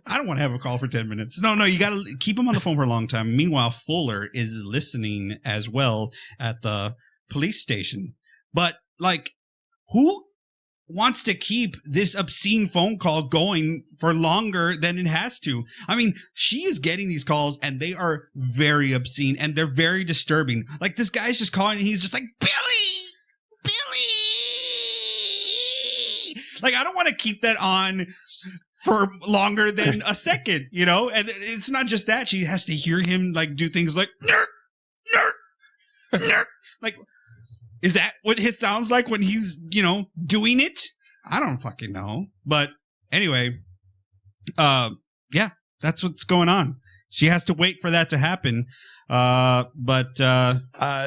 I don't want to have a call for 10 minutes. No, you got to keep him on the phone for a long time. Meanwhile, Fuller is listening as well at the police station. But like, who wants to keep this obscene phone call going for longer than it has to? I mean, she is getting these calls and they are very obscene and they're very disturbing. Like, this guy's just calling and he's just like, Billy! Like, I don't want to keep that on for longer than a second, And it's not just that. She has to hear him, like, do things like, nerd, nerd, nerd. Like, is that what it sounds like when he's, doing it? I don't fucking know. But anyway, yeah, that's what's going on. She has to wait for that to happen. But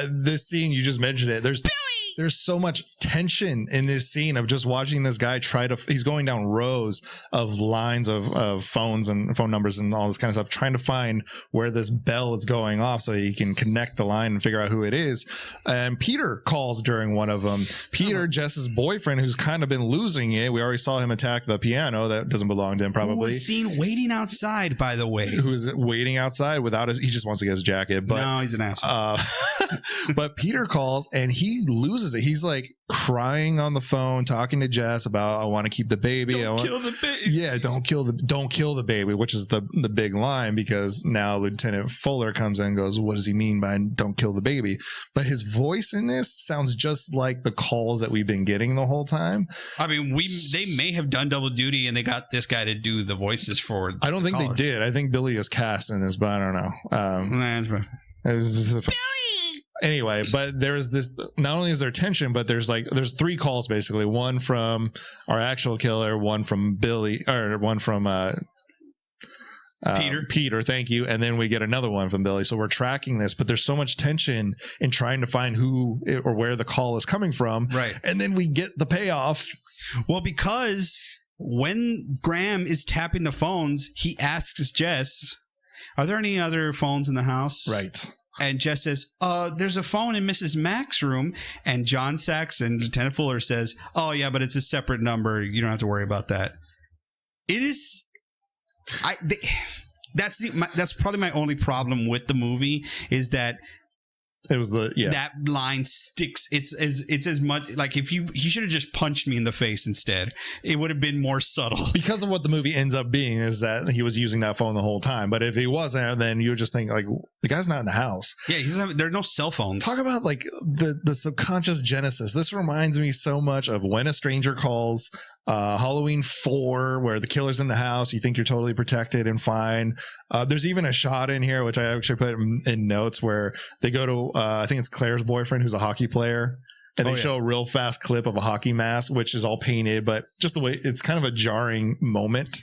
this scene, you just mentioned it. There's so much tension in this scene of just watching this guy he's going down rows of lines of phones and phone numbers and all this kind of stuff, trying to find where this bell is going off so he can connect the line and figure out who it is. And Peter calls during one of them. Peter, Jess's boyfriend, who's kind of been losing it. We already saw him attack the piano. That doesn't belong to him, probably. Who was seen waiting outside, by the way. Who's waiting outside he just wants to get his jacket. But, no, he's an asshole. But Peter calls and he loses loses it. He's like crying on the phone, talking to Jess about, I want to keep the baby. Don't kill the baby. Yeah, don't kill the baby, which is the big line, because now Lieutenant Fuller comes in and goes, what does he mean by don't kill the baby? But his voice in this sounds just like the calls that we've been getting the whole time. I mean, they may have done double duty and they got this guy to do the voices for I don't think callers. they did. I think Billy is cast in this, but I don't know. Billy! Anyway, but there's this, not only is there tension, but there's 3 calls basically. One from our actual killer, one from Billy, or one from Peter, thank you. And then we get another one from Billy. So we're tracking this, but there's so much tension in trying to find who or where the call is coming from. Right. And then we get the payoff. Well, because when Graham is tapping the phones, he asks Jess, are there any other phones in the house? Right. And Jess says, there's a phone in Mrs. Mack's room. And John Saxon, Lieutenant Fuller, says, oh, yeah, but it's a separate number. You don't have to worry about that. It is... That's probably my only problem with the movie, is that it was that line sticks. It's as much like if he should have just punched me in the face instead. It would have been more subtle. Because of what the movie ends up being is that he was using that phone the whole time. But if he wasn't, then you would just think like, the guy's not in the house. Yeah, there are no cell phones. Talk about like the subconscious genesis. This reminds me so much of When a Stranger Calls, Halloween 4, where the killer's in the house. You think you're totally protected and fine. There's even a shot in here, which I actually put in notes, where they go to, I think it's Claire's boyfriend, who's a hockey player. And they show a real fast clip of a hockey mask, which is all painted, but just the way it's kind of a jarring moment.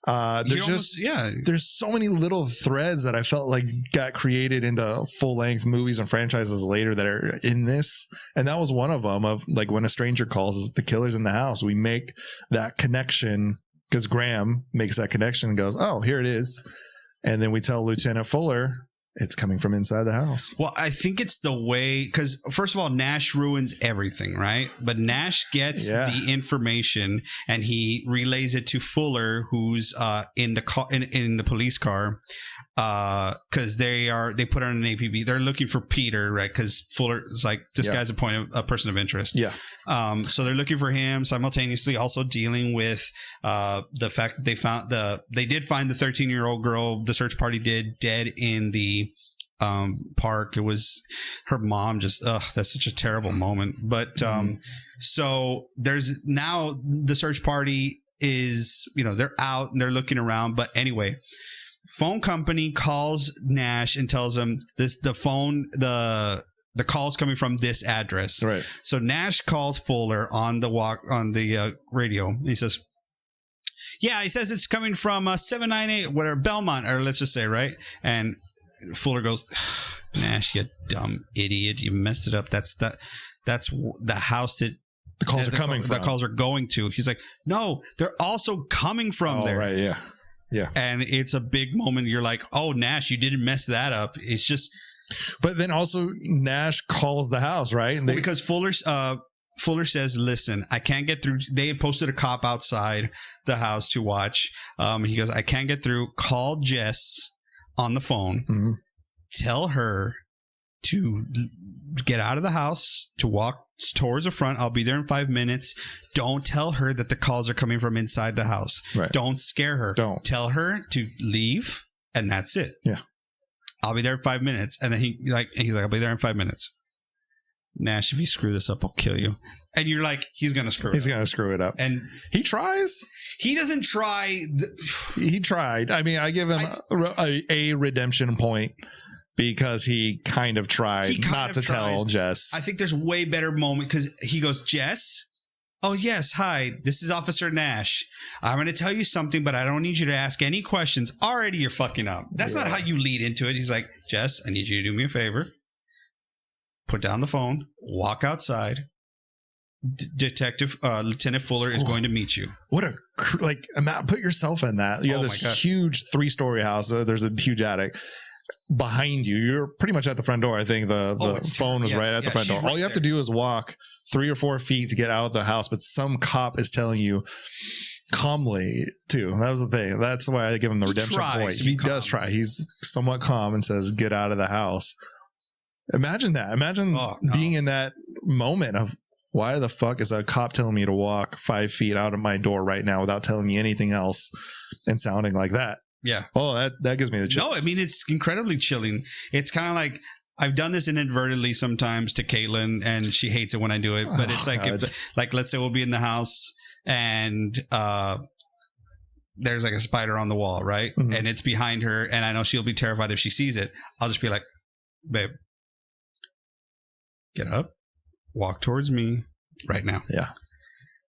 There's so many little threads that I felt like got created into full length movies and franchises later that are in this. And that was one of them, of like When a Stranger Calls, is the killer's in the house. We make that connection because Graham makes that connection and goes, oh, here it is. And then we tell Lieutenant Fuller it's coming from inside the house. Well, I think it's the way, because first of all, Nash ruins everything, right? But Nash gets the information and he relays it to Fuller, who's in the car, in the police car, because they put on an APB. They're looking for Peter, right? Because Fuller is like, this guy's a person of interest. Yeah. So they're looking for him, simultaneously also dealing with the fact that they did find the 13-year-old girl. The search party did dead in the park. It was her mom. Just that's such a terrible moment. But so there's now the search party is, they're out and they're looking around. But anyway, phone company calls Nash and tells him the call's coming from this address. Right. So Nash calls Fuller on the radio. And he says, he says it's coming from 798, whatever, Belmont, or let's just say, right? And Fuller goes, Nash, you dumb idiot. You messed it up. That's the house that the calls are coming from. The calls are going to. He's like, no, they're also coming from there. Right, yeah. Yeah. And it's a big moment. You're like, oh, Nash, you didn't mess that up. It's just... But then also Nash calls the house, right? And because Fuller says, listen, I can't get through. They had posted a cop outside the house to watch. He goes, I can't get through. Call Jess on the phone. Mm-hmm. Tell her to get out of the house, to walk towards the front. I'll be there in 5 minutes. Don't tell her that the calls are coming from inside the house. Right. Don't scare her. Don't. Tell her to leave, and that's it. Yeah. I'll be there in 5 minutes. And then he's like, I'll be there in 5 minutes. Nash, if you screw this up, I'll kill you. And you're like, he's going to screw it up. He's going to screw it up. And he tries. He doesn't try. He tried. I mean, I give him a redemption point because he kind of tried not to tell Jess. I think there's way better moment because he goes, Jess? Oh, yes. Hi, this is Officer Nash. I'm going to tell you something, but I don't need you to ask any questions. Already you're fucking up. That's not how you lead into it. He's like, Jess, I need you to do me a favor. Put down the phone. Walk outside. Lieutenant Fuller is going to meet you. What put yourself in that. You have this huge 3-story house. There's a huge attic. Behind you, you're pretty much at the front door. I think the phone was right at the front door. All you have to do is walk 3 or 4 feet to get out of the house, but some cop is telling you calmly too. That was the thing. That's why I give him the redemption point. He does try. He's somewhat calm and says, "Get out of the house." Imagine that. Imagine being in that moment of why the fuck is a cop telling me to walk 5 feet out of my door right now without telling me anything else and sounding like that. Yeah. Oh, that gives me the chills. No, I mean, it's incredibly chilling. It's kind of like, I've done this inadvertently sometimes to Caitlin, and she hates it when I do it. But it's like, let's say we'll be in the house and there's like a spider on the wall, right? Mm-hmm. And it's behind her, and I know she'll be terrified if she sees it. I'll just be like, babe, get up, walk towards me right now. Yeah.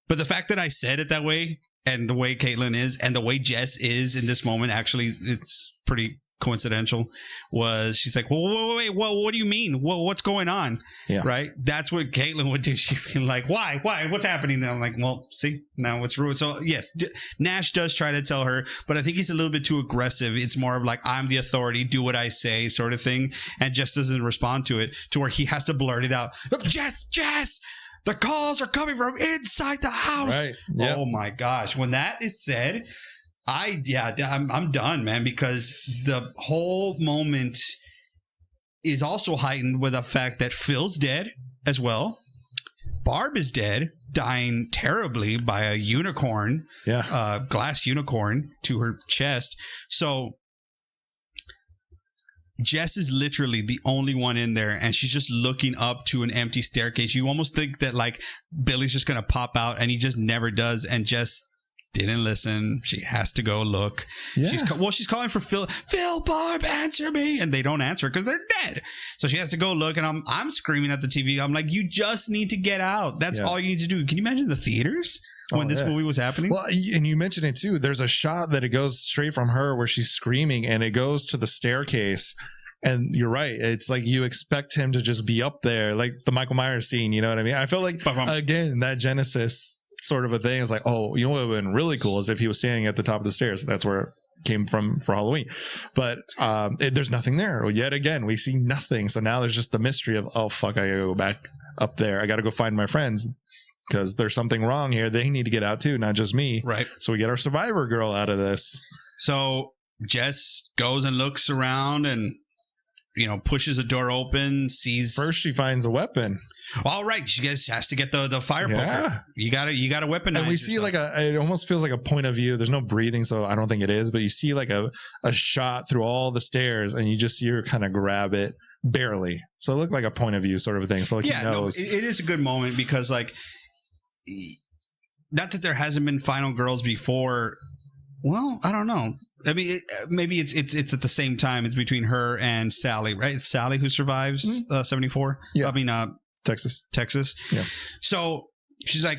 But the fact that I said it that way, and the way Caitlin is, and the way Jess is in this moment, actually, it's pretty coincidental. Was she's like, well, wait, what do you mean? What's going on? Yeah. Right? That's what Caitlin would do. She'd be like, why? What's happening? And I'm like, well, see, now it's ruined. So yes, Nash does try to tell her, but I think he's a little bit too aggressive. It's more of like, I'm the authority, do what I say sort of thing. And Jess doesn't respond to it, to where he has to blurt it out. Jess, the calls are coming from inside the house. Right. Yep. Oh my gosh. When that is said, I'm done, man, because the whole moment is also heightened with the fact that Phil's dead as well. Barb is dead, dying terribly by a unicorn, glass unicorn to her chest. So Jess is literally the only one in there, and she's just looking up to an empty staircase. You almost think that like Billy's just going to pop out, and he just never does. And Jess didn't listen. She has to go look. Yeah. She's calling for Phil. Phil, Barb, answer me. And they don't answer because they're dead. So she has to go look, and I'm screaming at the TV. I'm like, you just need to get out. That's all you need to do. Can you imagine the theaters when this movie was happening? Well, and you mentioned it too. There's a shot that it goes straight from her where she's screaming, and it goes to the staircase. And you're right. It's like you expect him to just be up there, like the Michael Myers scene. You know what I mean? I feel like, again, that Genesis sort of a thing is like, oh, you know what would have been really cool is if he was standing at the top of the stairs. That's where it came from for Halloween. But there's nothing there. Yet again, we see nothing. So now there's just the mystery of, oh, fuck, I gotta go back up there. I gotta go find my friends because there's something wrong here. They need to get out too, not just me. Right. So we get our survivor girl out of this. So Jess goes and looks around and, pushes a door open, sees. First, she finds a weapon. All right, she has to get the fire poker. You got to weaponize. And we see yourself. It almost feels like a point of view. There's no breathing, so I don't think it is. But you see like a shot through all the stairs, and you just see her kind of grab it barely. So it looked like a point of view sort of a thing. So like he knows. No, it is a good moment because like, not that there hasn't been final girls before. Well, I don't know. I mean, maybe it's at the same time. It's between her and Sally, right? It's Sally who survives 74. Yeah. I mean, Texas. Yeah. So she's like,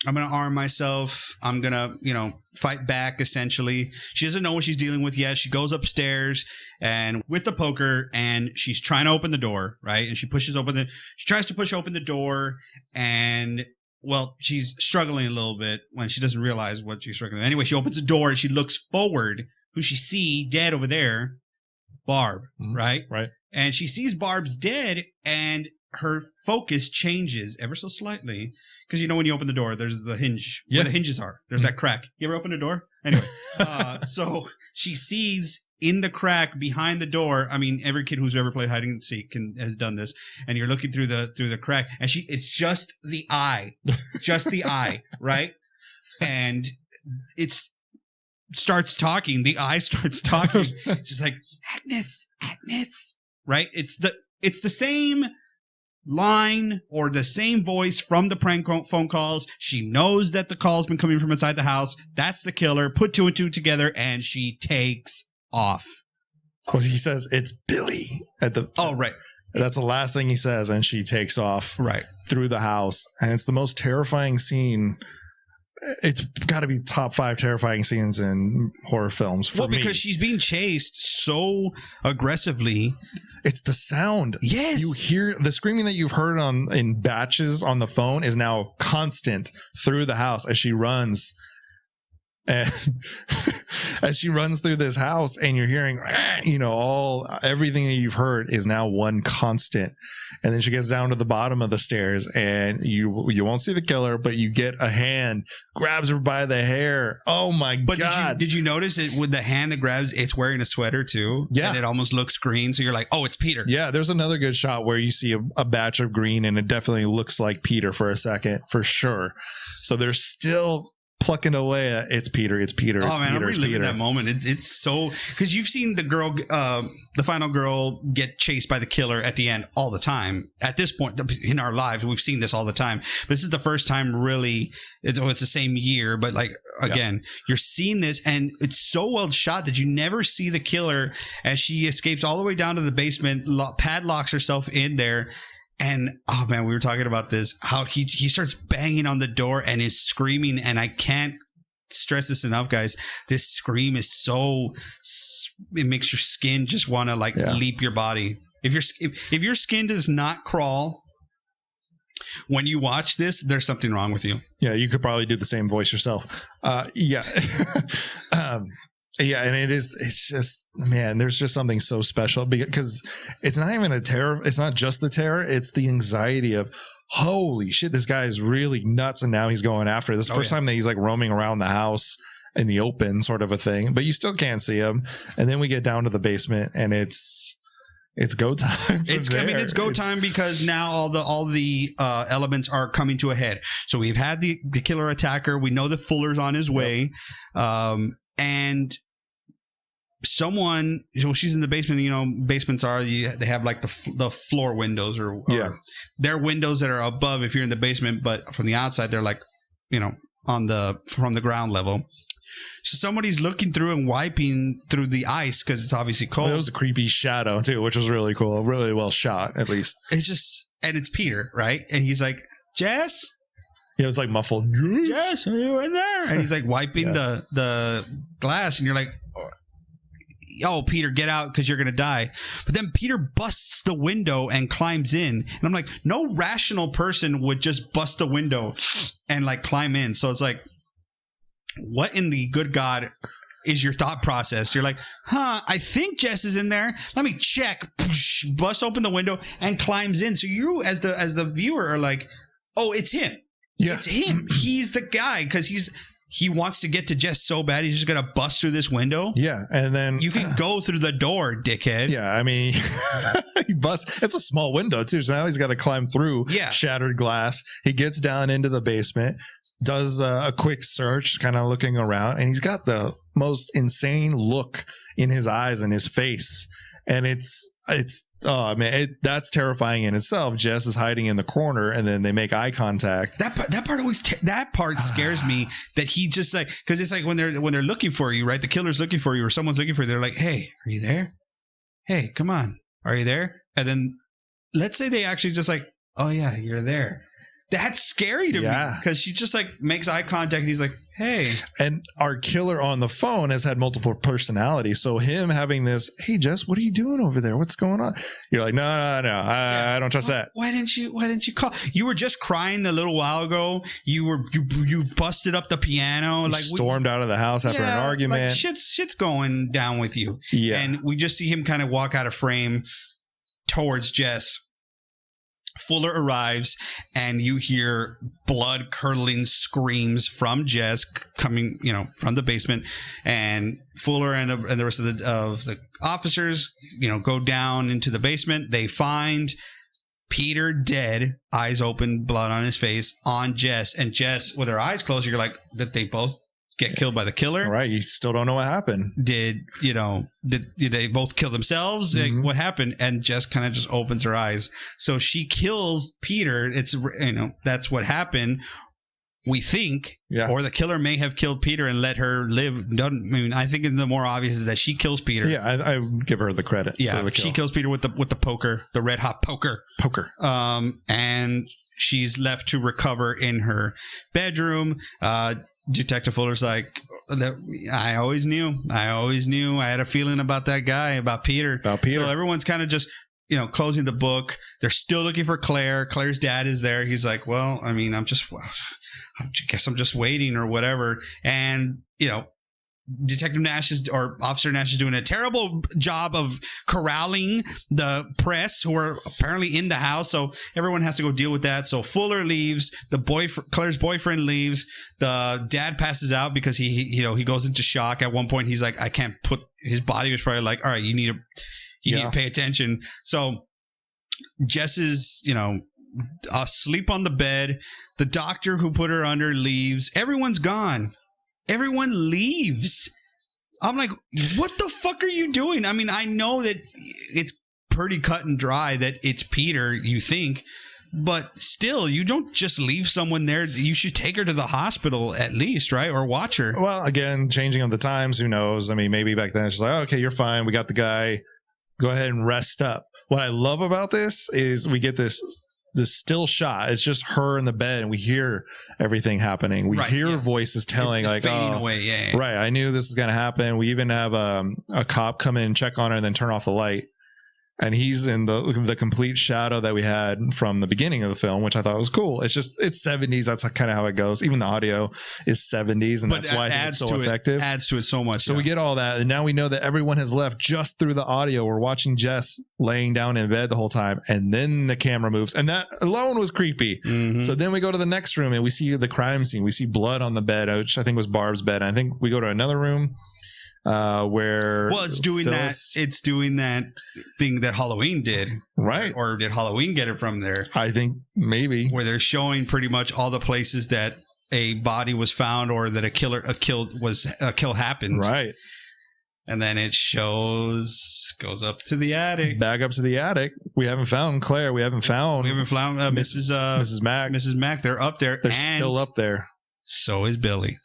I'm going to arm myself. I'm going to, fight back, essentially. She doesn't know what she's dealing with yet. She goes upstairs and with the poker, and she's trying to open the door, right? And she tries to push open the door, and well, she's struggling a little bit when she doesn't realize what she's struggling with. Anyway, she opens the door and she looks forward. Who she see dead over there? Barb, right? Right. And she sees Barb's dead, and her focus changes ever so slightly. Because when you open the door, there's the hinge. Yeah. Where the hinges are. There's that crack. You ever open a door? Anyway. So she sees in the crack behind the door. I mean, every kid who's ever played hide and seek has done this. And you're looking through the crack, and it's just the eye. Just the eye, right? And it starts talking. The eye starts talking. She's like, Agnes, right? It's the same line or the same voice from the prank phone calls. She knows that the call's been coming from inside the house. That's the killer. Put two and two together, and she takes off. Well, he says it's Billy at the. Oh, right. That's the last thing he says, and she takes off right through the house, and it's the most terrifying scene. It's got to be top 5 terrifying scenes in horror films for me. Because she's being chased so aggressively. It's the sound. Yes. You hear the screaming that you've heard in batches on the phone is now constant through the house as she runs. And as she runs through this house, and you're hearing, everything that you've heard is now one constant. And then she gets down to the bottom of the stairs, and you won't see the killer, but you get a hand grabs her by the hair. Oh my God. Did you notice it with the hand that grabs, it's wearing a sweater too? Yeah. And it almost looks green. So you're like, oh, it's Peter. Yeah. There's another good shot where you see a batch of green, and it definitely looks like Peter for a second, for sure. So they're still plucking away at it's Peter. I'm reliving that moment. It's so, because you've seen the girl, the final girl, get chased by the killer at the end all the time. At this point in our lives, we've seen this all the time. This is the first time really. It's the same year, but like again, you're seeing this, and it's so well shot that you never see the killer as she escapes all the way down to the basement, padlocks herself in there. And oh man, we were talking about this, how he starts banging on the door and is screaming, and I can't stress this enough, guys. This scream is so, it makes your skin just want to leap your body. If your skin does not crawl when you watch this, there's something wrong with you. Yeah, you could probably do the same voice yourself. Yeah. Yeah, and it's just, man, there's just something so special, because it's not even a terror. It's not just the terror. It's the anxiety of, holy shit, this guy is really nuts, and now he's going after it. This is the first time that he's like roaming around the house in the open, sort of a thing, but you still can't see him. And then we get down to the basement, and it's go time. It's go time, because now all the elements are coming to a head. So we've had the killer attacker. We know that Fuller's on his way. And someone, she's in the basement. Basements they have like the floor windows, or they're windows that are above if you're in the basement, but from the outside they're like, from the ground level. So somebody's looking through and wiping through the ice because it's obviously cold. Well, it was a creepy shadow too, which was really cool, really well shot, at least. And it's Peter, right? And he's like, Jess. Yeah, it was like muffled. Jess, are you in there? And he's like wiping the glass, and you're like, oh, Peter, get out because you're going to die. But then Peter busts the window and climbs in. And I'm like, no rational person would just bust a window and like climb in. So it's like, what in the good God is your thought process? You're like, I think Jess is in there. Let me check. Busts open the window and climbs in. So you, as the viewer, are like, oh, it's him. Yeah. It's him. He's the guy, because he wants to get to Jess so bad, he's just going to bust through this window. Yeah, and then you can go through the door, dickhead. Yeah, I mean, he busts. It's a small window, too, so now he's got to climb through shattered glass. He gets down into the basement, does a quick search, kind of looking around, and he's got the most insane look in his eyes and his face. And it's oh man, that's terrifying in itself. Jess is hiding in the corner, and then they make eye contact. That part scares me. That he just like, because it's like when they're looking for you, right? The killer's looking for you, or someone's looking for you. They're like, "Hey, are you there? Hey, come on, are you there?" And then let's say they actually just like, "Oh yeah, you're there." That's scary to me, because she just like makes eye contact. And he's like, hey. And our killer on the phone has had multiple personalities. So him having this, hey, Jess, what are you doing over there? What's going on? You're like, no. I don't trust that. Why didn't you call? You were just crying a little while ago. You busted up the piano. You stormed out of the house after an argument. Like shit's going down with you. Yeah. And we just see him kind of walk out of frame towards Jess. Fuller arrives, and you hear blood-curdling screams from Jess coming, from the basement. And Fuller and the rest of the officers, go down into the basement. They find Peter dead, eyes open, blood on his face, on Jess. And Jess, with her eyes closed, you're like, did they both get killed by the killer? Right. You still don't know what happened. Did they both kill themselves? Mm-hmm. Like, what happened? And Jess kind of just opens her eyes. So she kills Peter. It's, that's what happened. We think, or the killer may have killed Peter and let her live. I think the more obvious is that she kills Peter. Yeah, I give her the credit. Yeah, for the kill. She kills Peter with the poker, the red hot poker. And she's left to recover in her bedroom. Detective Fuller's like, I always knew. I had a feeling about that guy, about Peter. So everyone's kind of just, closing the book. They're still looking for Claire. Claire's dad is there. He's like, well, I guess I'm just waiting or whatever. And, Detective Nash or Officer Nash is doing a terrible job of corralling the press who are apparently in the house. So everyone has to go deal with that. So Fuller leaves. Claire's boyfriend leaves. The dad passes out because he goes into shock. At one point, he's like, I can't put. His body was probably like, all right, you need to pay attention. So Jess is, asleep on the bed. The doctor who put her under leaves. Everyone's gone. Everyone leaves. I'm like, what the fuck are you doing? I mean, I know that it's pretty cut and dry that it's Peter, you think, but still, you don't just leave someone there. You should take her to the hospital at least, right? Or watch her. Well, again, changing of the times, who knows? I mean, maybe back then it's just like, oh, okay, you're fine. We got the guy. Go ahead and rest up. What I love about this is we get this still shot. It's just her in the bed and we hear everything happening. We hear voices telling it's fading away. Yeah. Right. I knew this was going to happen. We even have a cop come in and check on her and then turn off the light. And he's in the complete shadow that we had from the beginning of the film, which I thought was cool. It's 70s. That's kind of how it goes. Even the audio is 70s, and that's why it's so effective. Adds to it so much. So we get all that, and now we know that everyone has left just through the audio. We're watching Jess laying down in bed the whole time, and then the camera moves, and that alone was creepy. Mm-hmm. So then we go to the next room, and we see the crime scene. We see blood on the bed, which I think was Barb's bed. I think we go to another room. Where it's doing that thing that Halloween did, right? Or did Halloween get it from there? I think maybe where they're showing pretty much all the places that a body was found or that a kill happened, right? And then it goes up to the attic, back up to the attic. We haven't found Claire. We haven't found Mrs. Mack. Mrs. Mack. They're up there. They're still up there. So is Billy.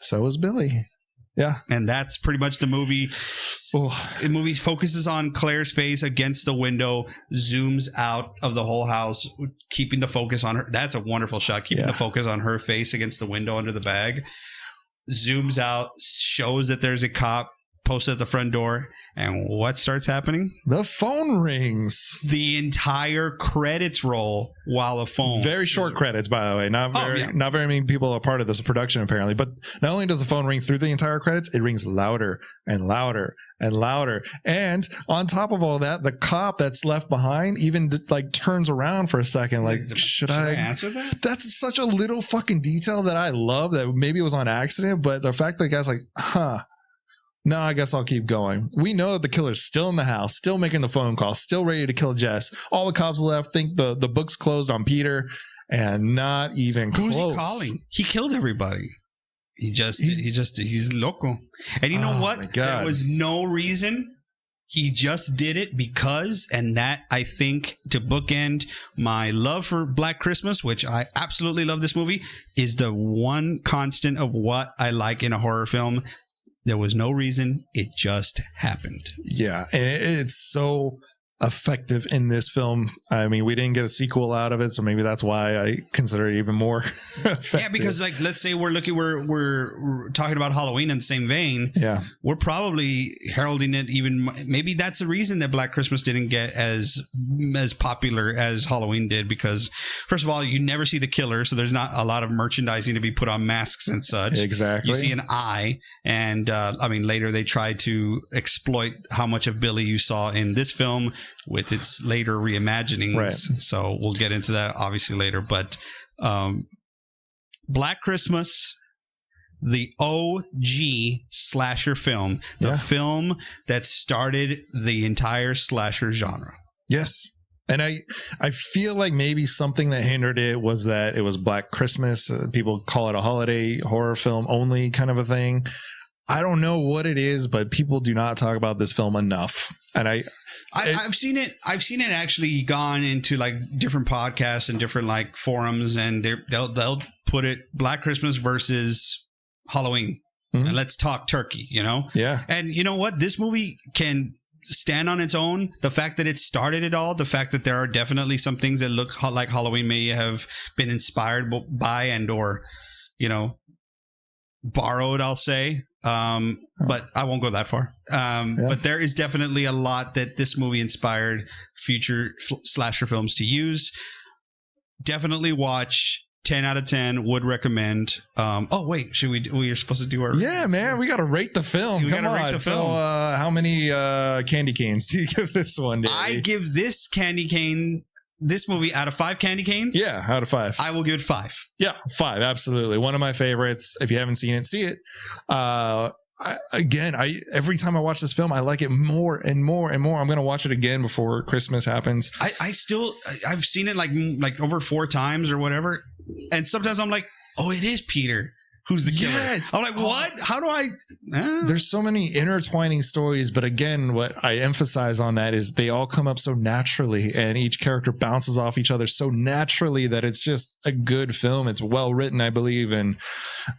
Yeah. And that's pretty much the movie. The movie focuses on Claire's face against the window, zooms out of the whole house, keeping the focus on her. That's a wonderful shot, keeping the focus on her face against the window under the bag. Zooms out, shows that there's a cop posted at the front door. And what starts happening? The phone rings. The entire credits roll while the phone. Very short credits, by the way. Not very many people are part of this production, apparently. But not only does the phone ring through the entire credits, it rings louder and louder and louder. And on top of all that, the cop that's left behind even turns around for a second. Like, should I answer that? That's such a little fucking detail that I love. That maybe it was on accident, but the fact that the guy's like, no, I guess I'll keep going. We know that the killer's still in the house, still making the phone call, still ready to kill Jess. All the cops left think the book's closed on Peter, and not even close. Who's he calling? He killed everybody. He's loco. And you know what? There was no reason. He just did it because, and that I think to bookend my love for Black Christmas, which I absolutely love this movie, is the one constant of what I like in a horror film. There was no reason. It just happened. Yeah. And it's so effective in this film. I mean, we didn't get a sequel out of it, so maybe that's why I consider it even more effective. Yeah, because let's say we're talking about Halloween in the same vein. Yeah. We're probably heralding it even. Maybe that's the reason that Black Christmas didn't get as popular as Halloween did, because first of all, you never see the killer, so there's not a lot of merchandising to be put on masks and such. Exactly. You see an eye, and later they tried to exploit how much of Billy you saw in this film with its later reimaginings. Right. So we'll get into that obviously later. But Black Christmas, the OG slasher film, the film that started the entire slasher genre. Yes. And I feel like maybe something that hindered it was that it was Black Christmas. People call it a holiday horror film only kind of a thing. I don't know what it is, but people do not talk about this film enough. And I've seen it actually gone into like different podcasts and different like forums, and they'll put it Black Christmas versus Halloween. Mm-hmm. And let's talk turkey, Yeah. And you know what? This movie can stand on its own. The fact that it started it all, the fact that there are definitely some things that look like Halloween may have been inspired by and or, borrowed, I'll say. But I won't go that far. But there is definitely a lot that this movie inspired future slasher films to use. Definitely watch 10 out of 10 would recommend. Oh wait, we're supposed to do our man, we gotta rate the film. Come on. Rate the film. So how many candy canes do you give this one, Danny? I give this candy cane, this movie, out of 5 candy canes. Yeah, out of 5. I will give it 5. Yeah, 5, absolutely. One of my favorites. If you haven't seen it, see it. Every time I watch this film, I like it more and more and more. I'm going to watch it again before Christmas happens. I've seen it like over 4 times or whatever. And sometimes I'm like, oh, it is Peter who's the killer. Yes. I'm like, what? How do I? There's so many intertwining stories. But again, what I emphasize on that is they all come up so naturally and each character bounces off each other so naturally that it's just a good film. It's well written, I believe. And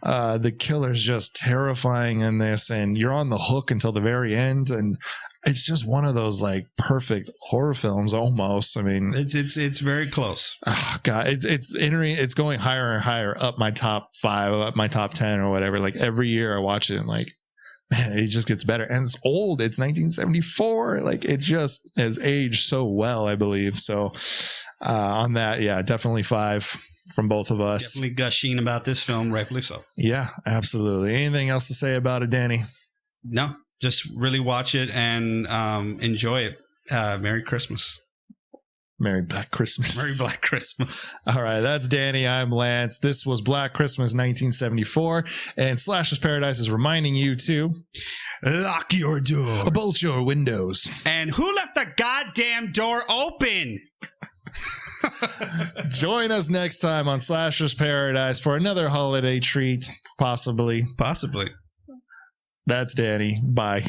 the killer's just terrifying in this. And you're on the hook until the very end. And it's just one of those like perfect horror films almost. I mean, it's very close. Oh God, it's going higher and higher up my top 5, up my top 10 or whatever. Like every year I watch it and like, man, it just gets better. And it's old. It's 1974. Like it just has aged so well, I believe. So on that, yeah, definitely 5 from both of us. Definitely gushing about this film, rightfully so. Yeah, absolutely. Anything else to say about it, Danny? No. Just really watch it and enjoy it. Merry Christmas. Merry Black Christmas. Merry Black Christmas. All right, that's Danny. I'm Lance. This was Black Christmas 1974. And Slasher's Paradise is reminding you to lock your door. Bolt your windows. And who left the goddamn door open? Join us next time on Slasher's Paradise for another holiday treat. Possibly. Possibly. That's Danny. Bye.